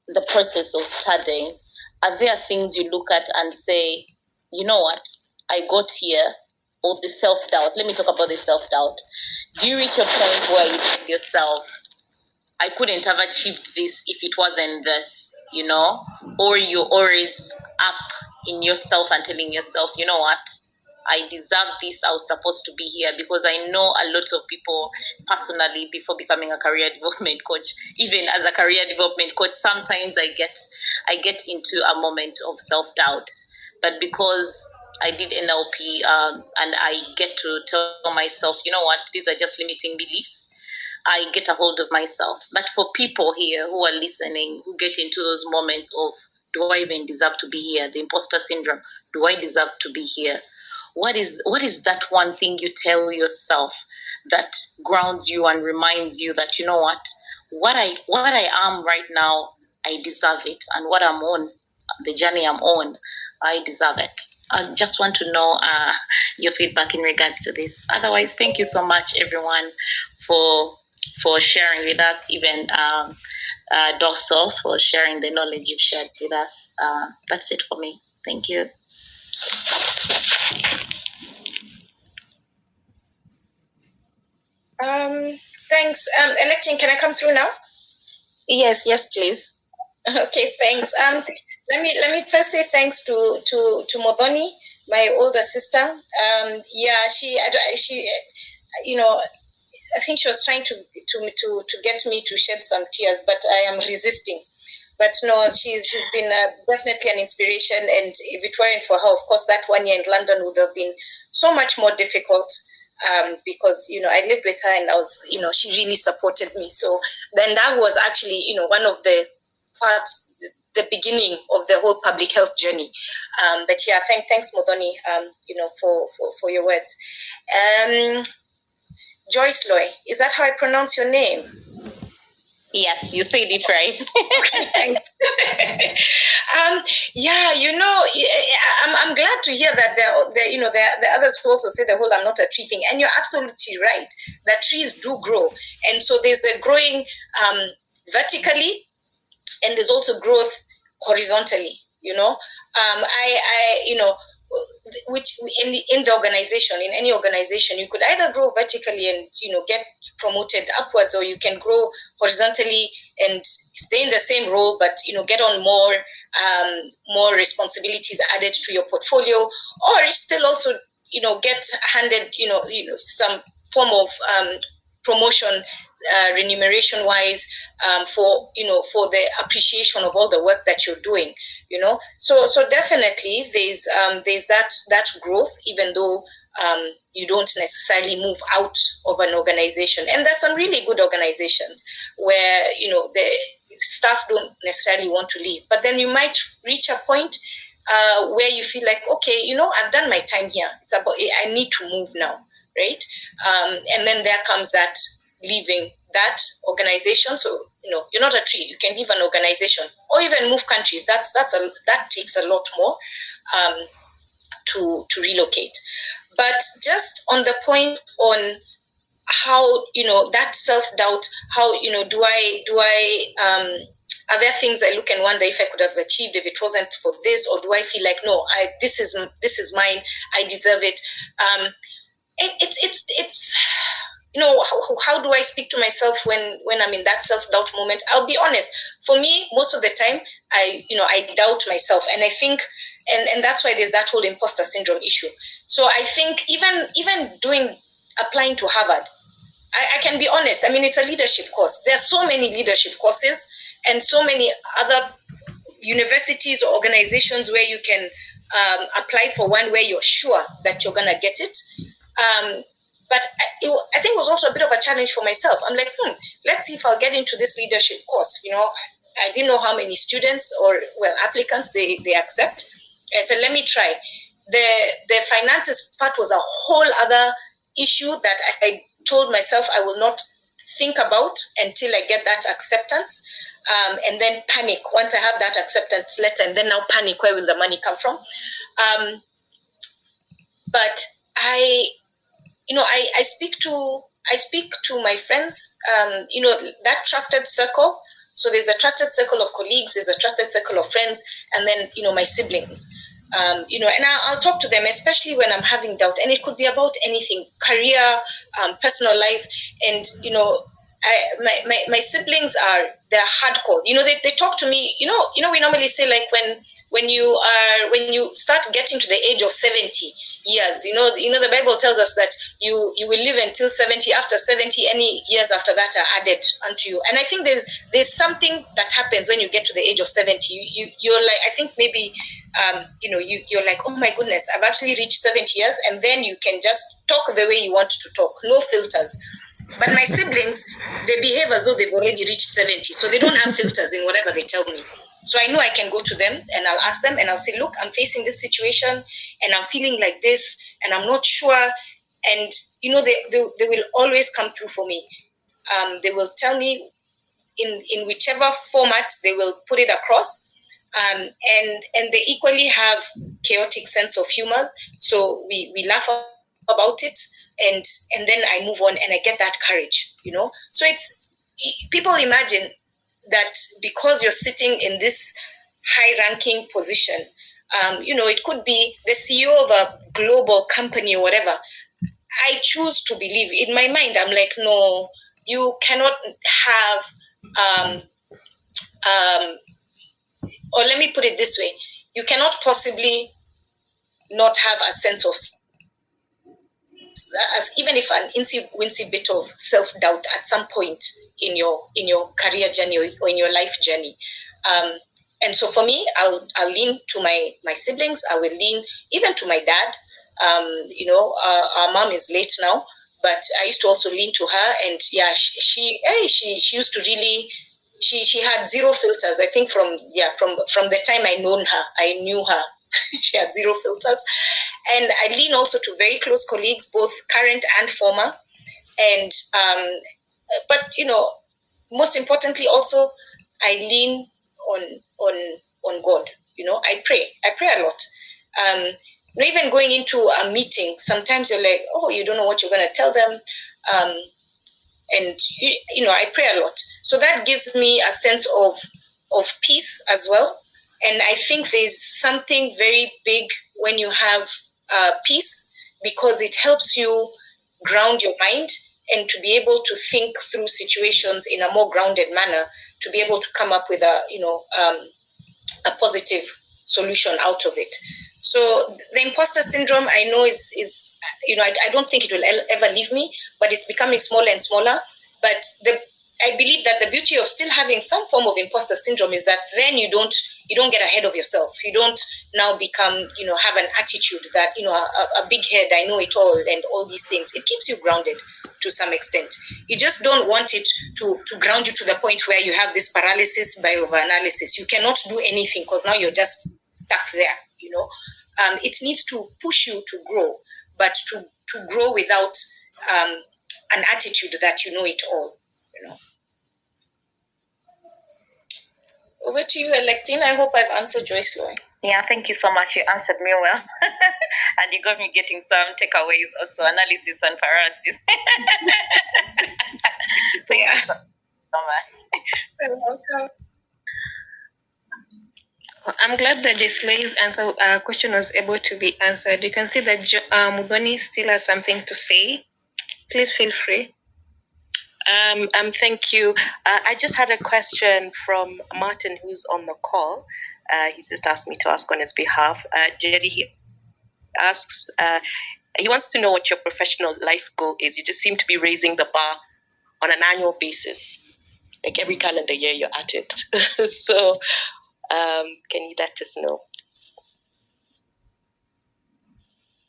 Speaker 9: the process of studying, are there things you look at and say, you know what, I got here? Or the self-doubt. Let me talk about the self-doubt. Do you reach a point where you tell yourself, I couldn't have achieved this if it wasn't this, you know? Or you're always up in yourself and telling yourself, you know what, I deserve this, I was supposed to be here? Because I know a lot of people personally, before becoming a career development coach, even as a career development coach, sometimes I get into a moment of self-doubt. But because I did NLP and I get to tell myself, you know what, these are just limiting beliefs, I get a hold of myself. But for people here who are listening, who get into those moments of, do I even deserve to be here? The imposter syndrome, do I deserve to be here? What is that one thing you tell yourself that grounds you and reminds you that, you know what I am right now, I deserve it, and what I'm on, the journey I'm on, I deserve it? I just want to know your feedback in regards to this. Otherwise, thank you so much, everyone, for sharing with us, even Dorsal, for sharing the knowledge you've shared with us. That's it for me. Thank you.
Speaker 5: Thanks. Election, can I come through now?
Speaker 8: Yes, please.
Speaker 5: Okay, thanks. Let me first say thanks to Modoni, my older sister. She, you know, I think she was trying to get me to shed some tears, but I am resisting. But no, she's been definitely an inspiration, and if it weren't for her, of course, that 1 year in London would have been so much more difficult. Because I lived with her, and I was, she really supported me. So then that was actually, one of the parts, the beginning of the whole public health journey. But yeah, thanks Modoni, for your words. Joyce Loy, is that how I pronounce your name?
Speaker 9: Yes, you said it right.
Speaker 5: Okay, thanks. I'm glad to hear that the others who also say the whole "I'm not a tree" thing, and you're absolutely right that trees do grow, and so there's the growing vertically, and there's also growth horizontally. Which in the organization, in any organization, you could either grow vertically and get promoted upwards, or you can grow horizontally and stay in the same role, but get on more responsibilities added to your portfolio, or still also get handed some form of promotion remuneration wise, for the appreciation of all the work that you're doing, so definitely there's that growth, even though you don't necessarily move out of an organization. And there's some really good organizations where the staff don't necessarily want to leave, but then you might reach a point where you feel like, okay, I've done my time here, it's about, I need to move now, right? And then there comes that leaving that organization. So you're not a tree, you can leave an organization or even move countries. That takes a lot more to relocate. But just on the point on how that self-doubt, how do I are there things I look and wonder if I could have achieved if it wasn't for this, or do I feel like, no, this is mine, I deserve it? It's how do I speak to myself when I'm in that self-doubt moment? I'll be honest, for me, most of the time I doubt myself, and I think and that's why there's that whole imposter syndrome issue. So I think even applying to Harvard, I can be honest, I mean, it's a leadership course. There are so many leadership courses and so many other universities or organizations where you can apply for one where you're sure that you're going to get it. But I think it was also a bit of a challenge for myself. I'm like, let's see if I'll get into this leadership course. I didn't know how many students or applicants they accept. I said, let me try. The finances part was a whole other issue that I told myself I will not think about until I get that acceptance, and then panic once I have that acceptance letter, and then now panic, where will the money come from? But I speak to my friends, that trusted circle. So there's a trusted circle of colleagues, there's a trusted circle of friends, and then my siblings. And I'll talk to them, especially when I'm having doubt, and it could be about anything, career, personal life, and my siblings they're hardcore. They talk to me. We normally say, like, when you start getting to the age of 70 years, the Bible tells us that you will live until 70. After 70, any years after that are added unto you. And I think there's something that happens when you get to the age of 70. You're like, I think maybe you're like, oh my goodness, I've actually reached 70 years, and then you can just talk the way you want to talk, no filters. But my siblings, they behave as though they've already reached 70, so they don't have filters in whatever they tell me. So I know I can go to them and I'll ask them and I'll say, look, I'm facing this situation and I'm feeling like this and I'm not sure. And, they will always come through for me. They will tell me in whichever format they will put it across. And they equally have chaotic sense of humor. So we laugh about it. And then I move on and I get that courage, So it's, people imagine that because you're sitting in this high-ranking position, it could be the CEO of a global company or whatever. I choose to believe, in my mind, I'm like, no, you cannot have, or let me put it this way, you cannot possibly not have a sense of, as even if an incy bit of self-doubt at some point in your career journey or in your life journey. And so for me, I'll lean to my siblings. I will lean even to my dad. Our mom is late now, but I used to also lean to her. And yeah, she used to really, she had zero filters. I think from the time I knew her, she had zero filters. And I lean also to very close colleagues, both current and former. And but most importantly, also I lean on God. I pray a lot. Even going into a meeting, sometimes you're like, oh, you don't know what you're going to tell them, and I pray a lot. So that gives me a sense of peace as well. And I think there's something very big when you have peace, because it helps you ground your mind and to be able to think through situations in a more grounded manner, to be able to come up with a positive solution out of it. So the imposter syndrome, I know is I don't think it will ever leave me, but it's becoming smaller and smaller. But I believe that the beauty of still having some form of imposter syndrome is that then you don't get ahead of yourself. You don't now become, have an attitude that, a big head, I know it all, and all these things. It keeps you grounded to some extent. You just don't want it to ground you to the point where you have this paralysis by overanalysis. You cannot do anything because now you're just stuck there, It needs to push you to grow, but to grow without an attitude that you know it all, Over to you, Electine. I hope I've answered Joyce Loy.
Speaker 9: Yeah, thank you so much. You answered me well. And you got me getting some takeaways, also analysis and paralysis. Thank you so much.
Speaker 5: You're welcome.
Speaker 8: I'm glad that Joyce's question was able to be answered. You can see that Mudhoni still has something to say. Please feel free.
Speaker 10: Thank you. I just had a question from Martin, who's on the call. He's just asked me to ask on his behalf. Njeri, he asks, he wants to know what your professional life goal is. You just seem to be raising the bar on an annual basis. Like every calendar year, you're at it. So, can you let us know?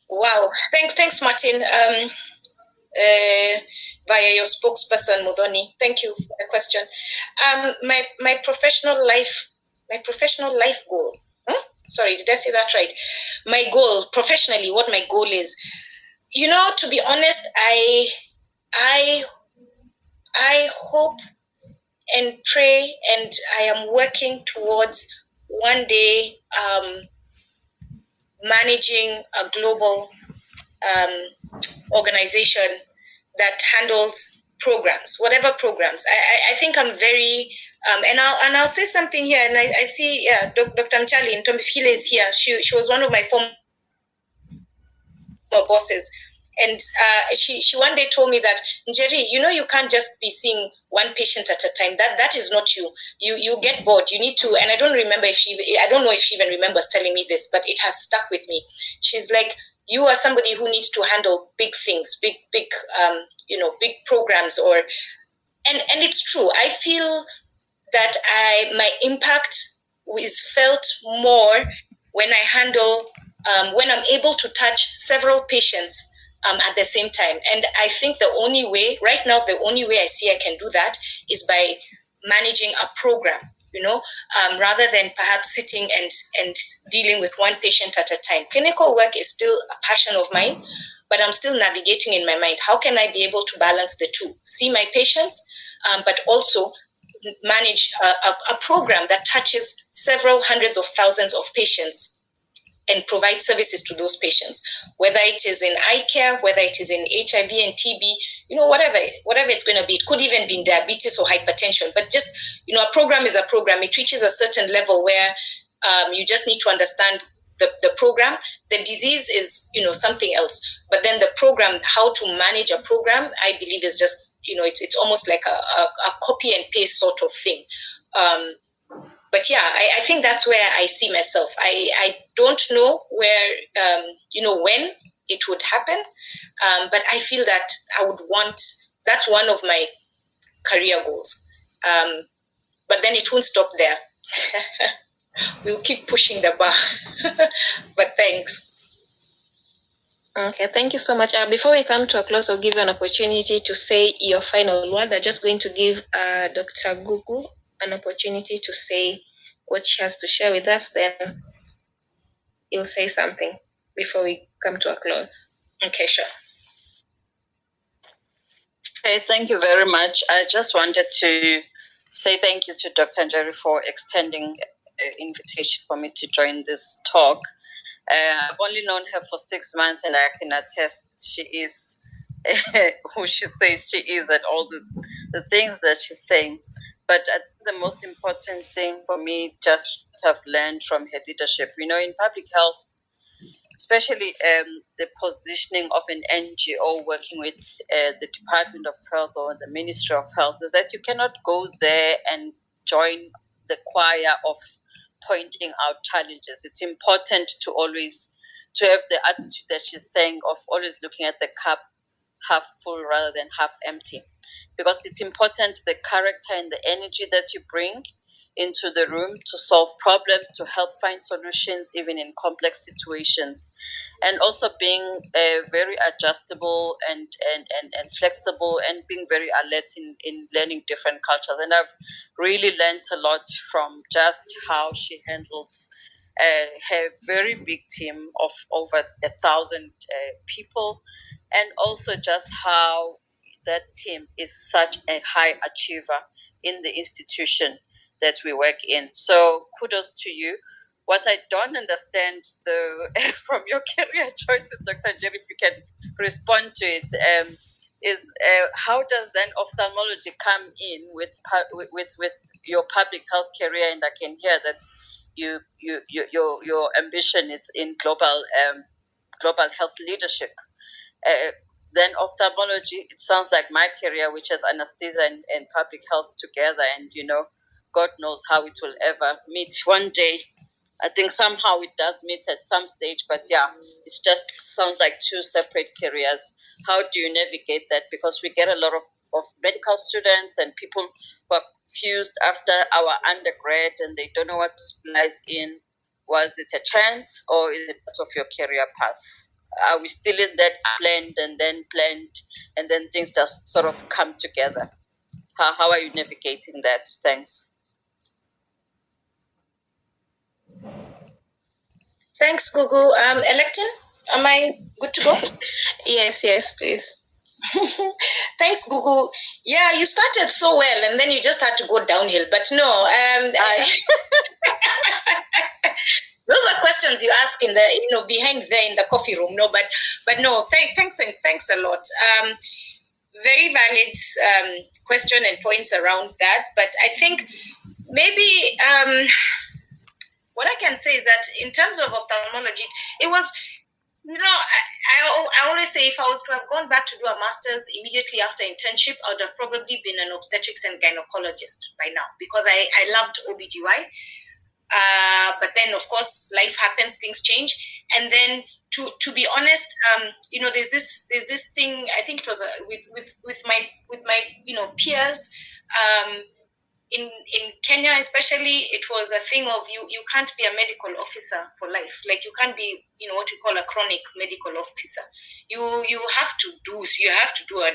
Speaker 5: Wow. Thanks, Martin. Via your spokesperson, Mudhoni. Thank you for the question. My professional life goal. Sorry, did I say that right? My goal professionally, what my goal is. To be honest, I hope and pray, and I am working towards one day managing a global organization that handles programs, whatever programs. I think I'm very and I'll say something here, and I see Dr. Mchali Ntombifile is here. She was one of my former bosses, and she one day told me that, Njeri, you can't just be seeing one patient at a time. That is not you. You get bored. You need to. And I don't know if she even remembers telling me this, but it has stuck with me. She's like, you are somebody who needs to handle big things, big big programs, and it's true. I feel that my impact is felt more when I handle when I'm able to touch several patients at the same time. And I think the only way I see I can do that is by managing a program, rather than perhaps sitting and dealing with one patient at a time. Clinical work is still a passion of mine, but I'm still navigating in my mind. How can I be able to balance the two? See my patients, but also manage a program that touches several hundreds of thousands of patients and provide services to those patients, whether it is in eye care, whether it is in HIV and TB, whatever it's going to be. It could even be in diabetes or hypertension, but just, a program is a program. It reaches a certain level where you just need to understand the program. The disease is, something else. But then the program, how to manage a program, I believe is just, it's almost like a copy and paste sort of thing. But yeah, I think that's where I see myself. I don't know where, when it would happen, but I feel that that's one of my career goals. But then it won't stop there. We'll keep pushing the bar. But thanks.
Speaker 8: Okay, thank you so much. Before we come to a close, I'll give you an opportunity to say your final word. I'm just going to give Dr. Gugu an opportunity to say what she has to share with us. Then you'll say something before we come to a close.
Speaker 5: Okay, sure.
Speaker 9: Okay, thank you very much. I just wanted to say thank you to Dr. Njeri for extending an invitation for me to join this talk. I've only known her for 6 months, and I can attest she is who she says she is at all the things that she's saying. But the most important thing for me is just to have learned from her leadership. In public health, especially the positioning of an NGO working with the Department of Health or the Ministry of Health, is that you cannot go there and join the choir of pointing out challenges. It's important to always to have the attitude that she's saying of always looking at the cup half full rather than half empty.
Speaker 11: because it's important the character and the energy that you bring into the room to solve problems, to help find solutions, even in complex situations. And also being very adjustable and flexible, and being very alert in learning different cultures. And I've really learned a lot from just how she handles her very big team of over 1,000 people, and also just how that team is such a high achiever in the institution that we work in. So kudos to you. What I don't understand from your career choices, Dr. Njeri, if you can respond to it, is how does then ophthalmology come in with your public health career? And I can hear that your ambition is in global health leadership. Then ophthalmology, it sounds like my career, which has anesthesia and public health together, and God knows how it will ever meet one day. I think somehow it does meet at some stage, but yeah, it just sounds like two separate careers. How do you navigate that? Because we get a lot of medical students and people who are confused after our undergrad and they don't know what lies in. Was it a chance, or is it part of your career path? Are we still in that planned and then things just sort of come together? How are you navigating that? Thanks.
Speaker 5: Thanks, Gugu. Electin, am I good to go?
Speaker 8: Yes, please.
Speaker 5: Thanks, Gugu. Yeah, you started so well, and then you just had to go downhill. But no, those are questions you ask in the behind there in the coffee room. No, but no. Thanks a lot. Very valid question and points around that. But I think maybe what I can say is that in terms of ophthalmology, it was. I always say if I was to have gone back to do a master's immediately after internship, I would have probably been an obstetrics and gynecologist by now, because I loved OBGY. But then, of course, life happens, things change. And then, to be honest, there's this thing, I think it was with my peers, in Kenya especially, it was a thing of you can't be a medical officer for life. Like, you can't be what we call a chronic medical officer. You have to do a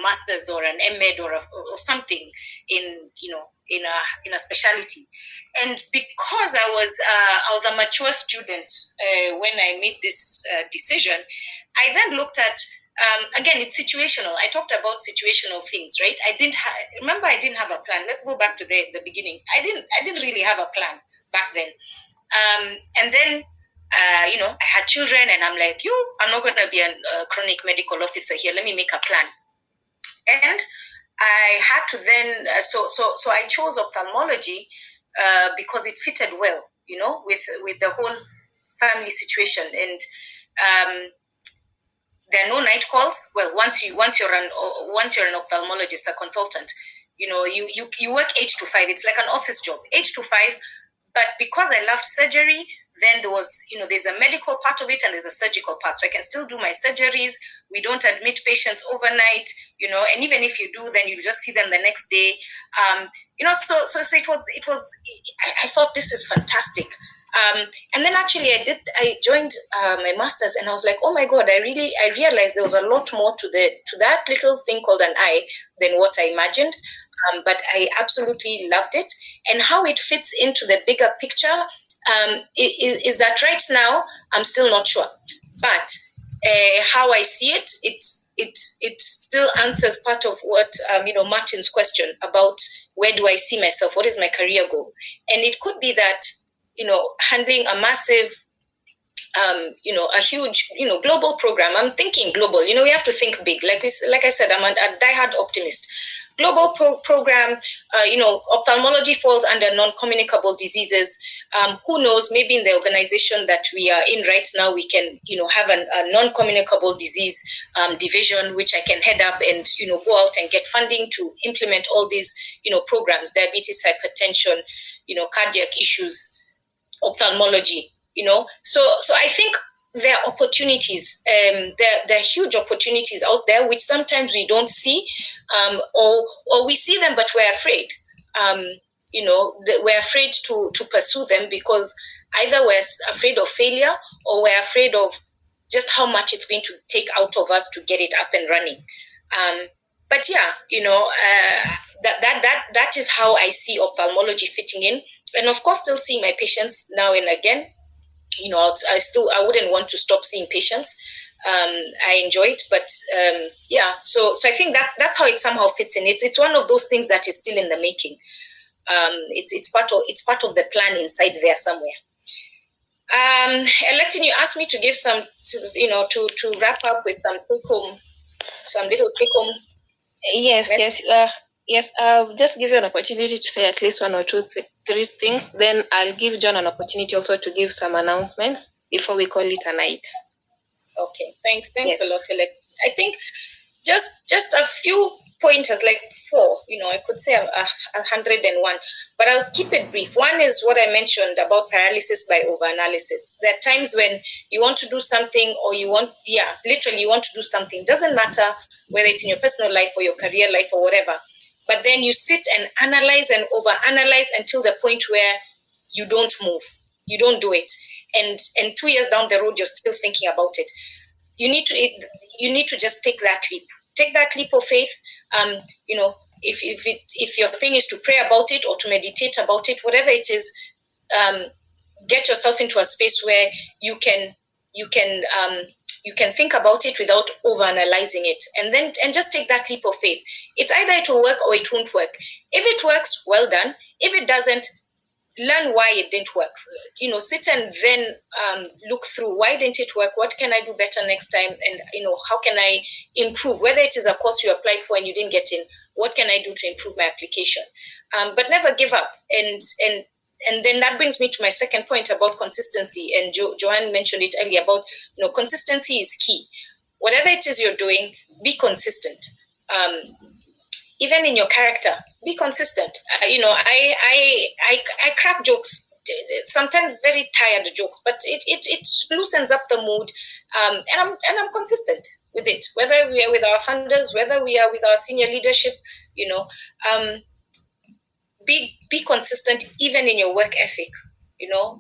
Speaker 5: master's or an M.Med or something in a specialty. And because I was a mature student when I made this decision, I then looked at again, it's situational. I talked about situational things, right? I didn't have a plan. Let's go back to the beginning. I didn't really have a plan back then. And then, I had children, and I'm like, I'm not going to be a chronic medical officer here. Let me make a plan. And I had to then, so I chose ophthalmology because it fitted well, with the whole family situation. And there are no night calls. Well, once you're an ophthalmologist, a consultant, you work 8 to 5. It's like an office job, 8 to 5. But because I loved surgery, then there was, there's a medical part of it and there's a surgical part. So I can still do my surgeries. We don't admit patients overnight, and even if you do, then you just see them the next day. So it was. I thought, this is fantastic. And then actually I joined my master's, and I was like, oh my God, I realized there was a lot more to that little thing called an eye than what I imagined. But I absolutely loved it. And how it fits into the bigger picture is that right now, I'm still not sure. But how I see it, it still answers part of what, Martin's question about where do I see myself? What is my career goal? And it could be that, handling a massive, a huge, global program. I'm thinking global. We have to think big. Like I said, I'm a diehard optimist. Global program. Ophthalmology falls under non-communicable diseases. Who knows? Maybe in the organization that we are in right now, we can, have a non-communicable disease division, which I can head up and, go out and get funding to implement all these, programs: diabetes, hypertension, cardiac issues, ophthalmology. So I think there are opportunities. There are huge opportunities out there, which sometimes we don't see, or we see them, but we're afraid. We're afraid to pursue them because either we're afraid of failure or we're afraid of just how much it's going to take out of us to get it up and running. But yeah, that is how I see ophthalmology fitting in, and of course, still seeing my patients now and again. I wouldn't want to stop seeing patients. I enjoy it, but yeah. So I think that's how it somehow fits in. It's one of those things that is still in the making. It's part of the plan inside there somewhere. Electin, you asked me to give some, to wrap up with some little take home.
Speaker 10: Yes. I'll just give you an opportunity to say at least one or two, three things. Then I'll give John an opportunity also to give some announcements before we call it a night.
Speaker 5: Okay, thanks a lot, Elect. I think just a few pointers, like 4. I could say 101, but I'll keep it brief. One is what I mentioned about paralysis by overanalysis. There are times when you want to do something, or you want to do something. Doesn't matter whether it's in your personal life or your career life or whatever. But then you sit and analyze and overanalyze until the point where you don't move, you don't do it, and 2 years down the road you're still thinking about it. You need to just take that leap of faith. If your thing is to pray about it or to meditate about it, whatever it is, get yourself into a space where you can think about it without overanalyzing it, and just take that leap of faith. It's either it will work or it won't work. If it works, well done. If it doesn't, learn why it didn't work. Sit and then look through, why didn't it work? What can I do better next time? And how can I improve? Whether it is a course you applied for and you didn't get in, what can I do to improve my application? But never give up. And then that brings me to my second point about consistency. And Joanne mentioned it earlier about, consistency is key. Whatever it is you're doing, be consistent. Even in your character, be consistent. I crack jokes, sometimes very tired jokes, but it loosens up the mood, and I'm consistent with it. Whether we are with our funders, whether we are with our senior leadership, be consistent even in your work ethic.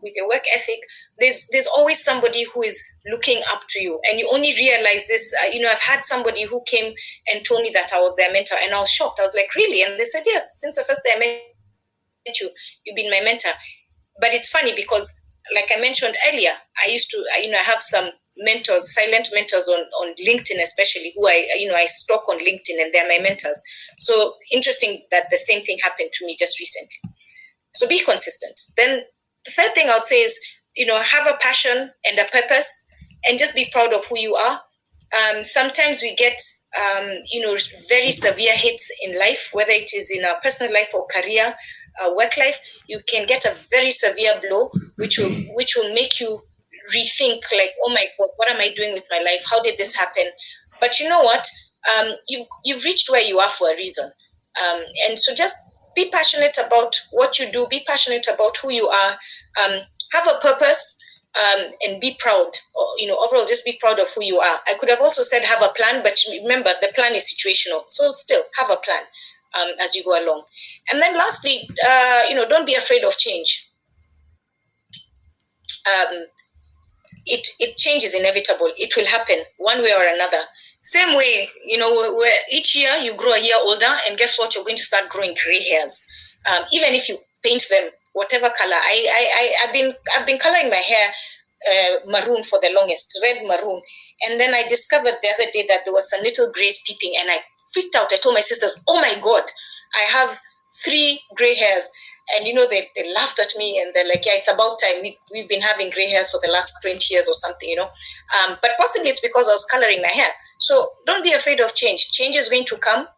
Speaker 5: With your work ethic, there's always somebody who is looking up to you, and you only realize this. I've had somebody who came and told me that I was their mentor, and I was shocked. I was like, really? And they said, yes, since the first day I met you, you've been my mentor. But it's funny because, like I mentioned earlier, I used to, I have some mentors, silent mentors on LinkedIn, especially, who I stalk on LinkedIn, and they're my mentors. So interesting that the same thing happened to me just recently. So be consistent. Then the third thing I would say is, have a passion and a purpose, and just be proud of who you are. Sometimes we get, very severe hits in life, whether it is in our personal life or career, work life. You can get a very severe blow, which will make you rethink, like, oh my God, what am I doing with my life? How did this happen? But you know what? You've reached where you are for a reason. And so just be passionate about what you do. Be passionate about who you are. Have a purpose, and be proud. Overall, just be proud of who you are. I could have also said have a plan, but remember, the plan is situational. So still have a plan as you go along. And then lastly, don't be afraid of change. Change is inevitable. It will happen one way or another. Same way, where each year you grow a year older, and guess what? You're going to start growing gray hairs. Even if you paint them whatever color. I've been coloring my hair maroon for the longest, red maroon, and then I discovered the other day that there was some little grays peeping, and I freaked out. I told my sisters, "Oh my God, I have 3 gray hairs." And they laughed at me, and they're like, "Yeah, it's about time. We've been having gray hairs for the last 20 years or something, But possibly it's because I was coloring my hair. So don't be afraid of change. Change is going to come,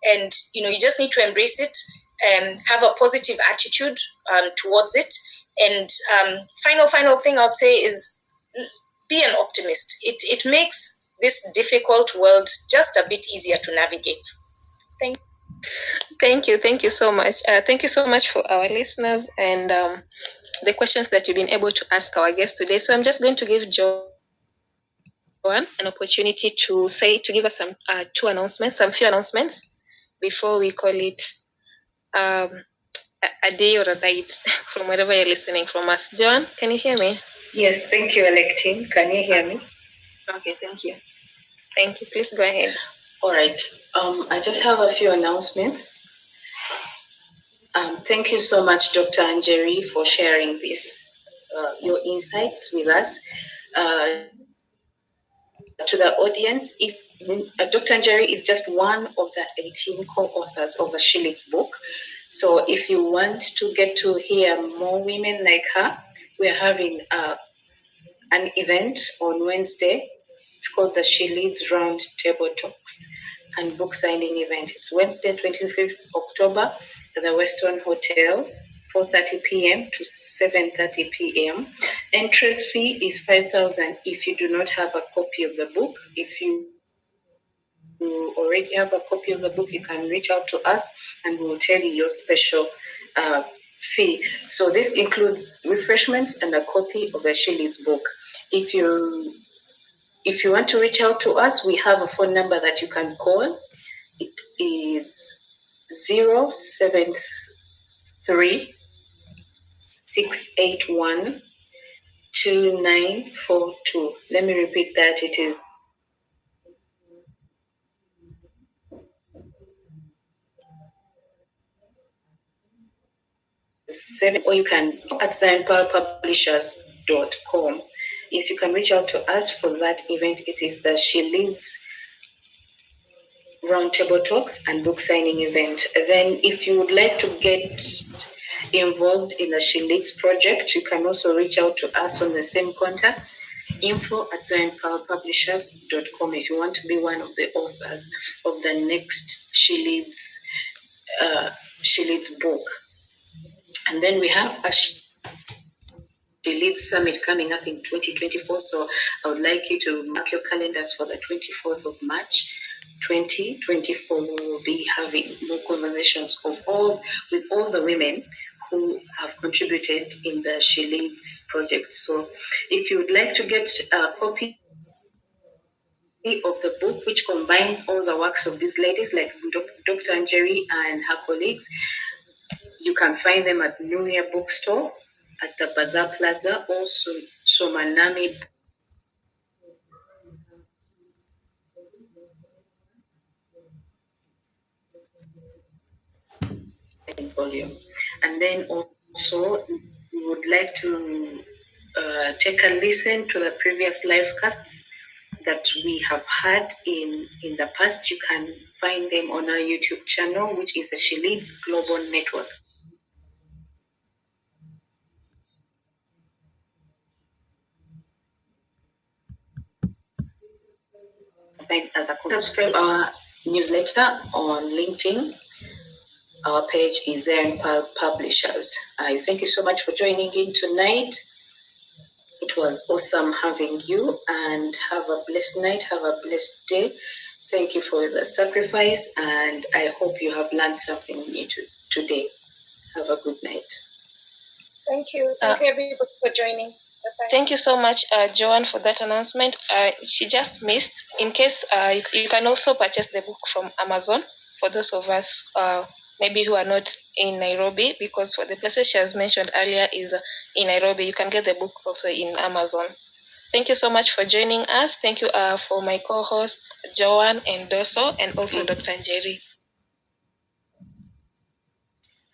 Speaker 5: and you just need to embrace it and have a positive attitude towards it. And final thing I'd say is be an optimist. It makes this difficult world just a bit easier to navigate.
Speaker 10: Thank you so much. Thank you so much for our listeners and the questions that you've been able to ask our guests today. So I'm just going to give Joanne an opportunity to give us some few announcements before we call it a day or a night from wherever you're listening from us. Joan, can you hear me?
Speaker 1: Yes, thank you, Electine. Can you hear me?
Speaker 10: Okay, thank you. Thank you. Please go ahead.
Speaker 1: All right. I just have a few announcements. Thank you so much, Dr. Njeri, for sharing your insights with us. To the audience, if Dr. Njeri is just one of the 18 co-authors of the SheLeads book. So if you want to get to hear more women like her, we're having an event on Wednesday. It's called the SheLeads Round Table Talks and Book Signing Event. It's Wednesday, 25th October at the Weston Hotel, 4:30 p.m. to 7:30 p.m. Entrance fee is 5,000 if you do not have a copy of the book. If you already have a copy of the book, you can reach out to us and we'll tell you your special fee. So this includes refreshments and a copy of the SheLeads book. If you want to reach out to us, we have a phone number that you can call. It is 073 681 2942. Let me repeat that. It is 7, or you can at zionpowerpublishers.com. Yes, you can reach out to us for that event. It is the SheLeads Roundtable Talks and Book Signing event. Then, if you would like to get involved in the SheLeads project, you can also reach out to us on the same contact, info@zionpowerpublishers.com, if you want to be one of the authors of the next SheLeads book. And then we have a SheLeads Summit coming up in 2024. So I would like you to mark your calendars for the 24th of March, 2024. We will be having more conversations with all the women who have contributed in the SheLeads project. So if you would like to get a copy of the book, which combines all the works of these ladies like Dr. Njeri and her colleagues, you can find them at Nuria Bookstore, at the Bazaar Plaza, also Somanami volume. And then also, we would like to take a listen to the previous live casts that we have had in the past. You can find them on our YouTube channel, which is the SheLeads Global Network. Subscribe our newsletter on LinkedIn. Our page is Zion Publishers. I thank you so much for joining in tonight. It was awesome having you, and have a blessed night, have a blessed day. Thank you for the sacrifice, and I hope you have learned something new today. Have a good night.
Speaker 10: Thank you. Thank you everybody for joining. Bye-bye. Thank you so much, Joanne, for that announcement. She just missed. In case you can also purchase the book from Amazon for those of us maybe who are not in Nairobi, because for the places she has mentioned earlier is in Nairobi. You can get the book also in Amazon. Thank you so much for joining us. Thank you for my co-hosts, Joanne and Doso, and also Dr. Njeri.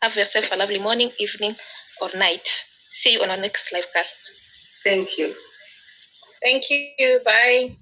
Speaker 10: Have yourself a lovely morning, evening, or night. See you on our next live cast.
Speaker 1: Thank you.
Speaker 10: Thank you. Bye.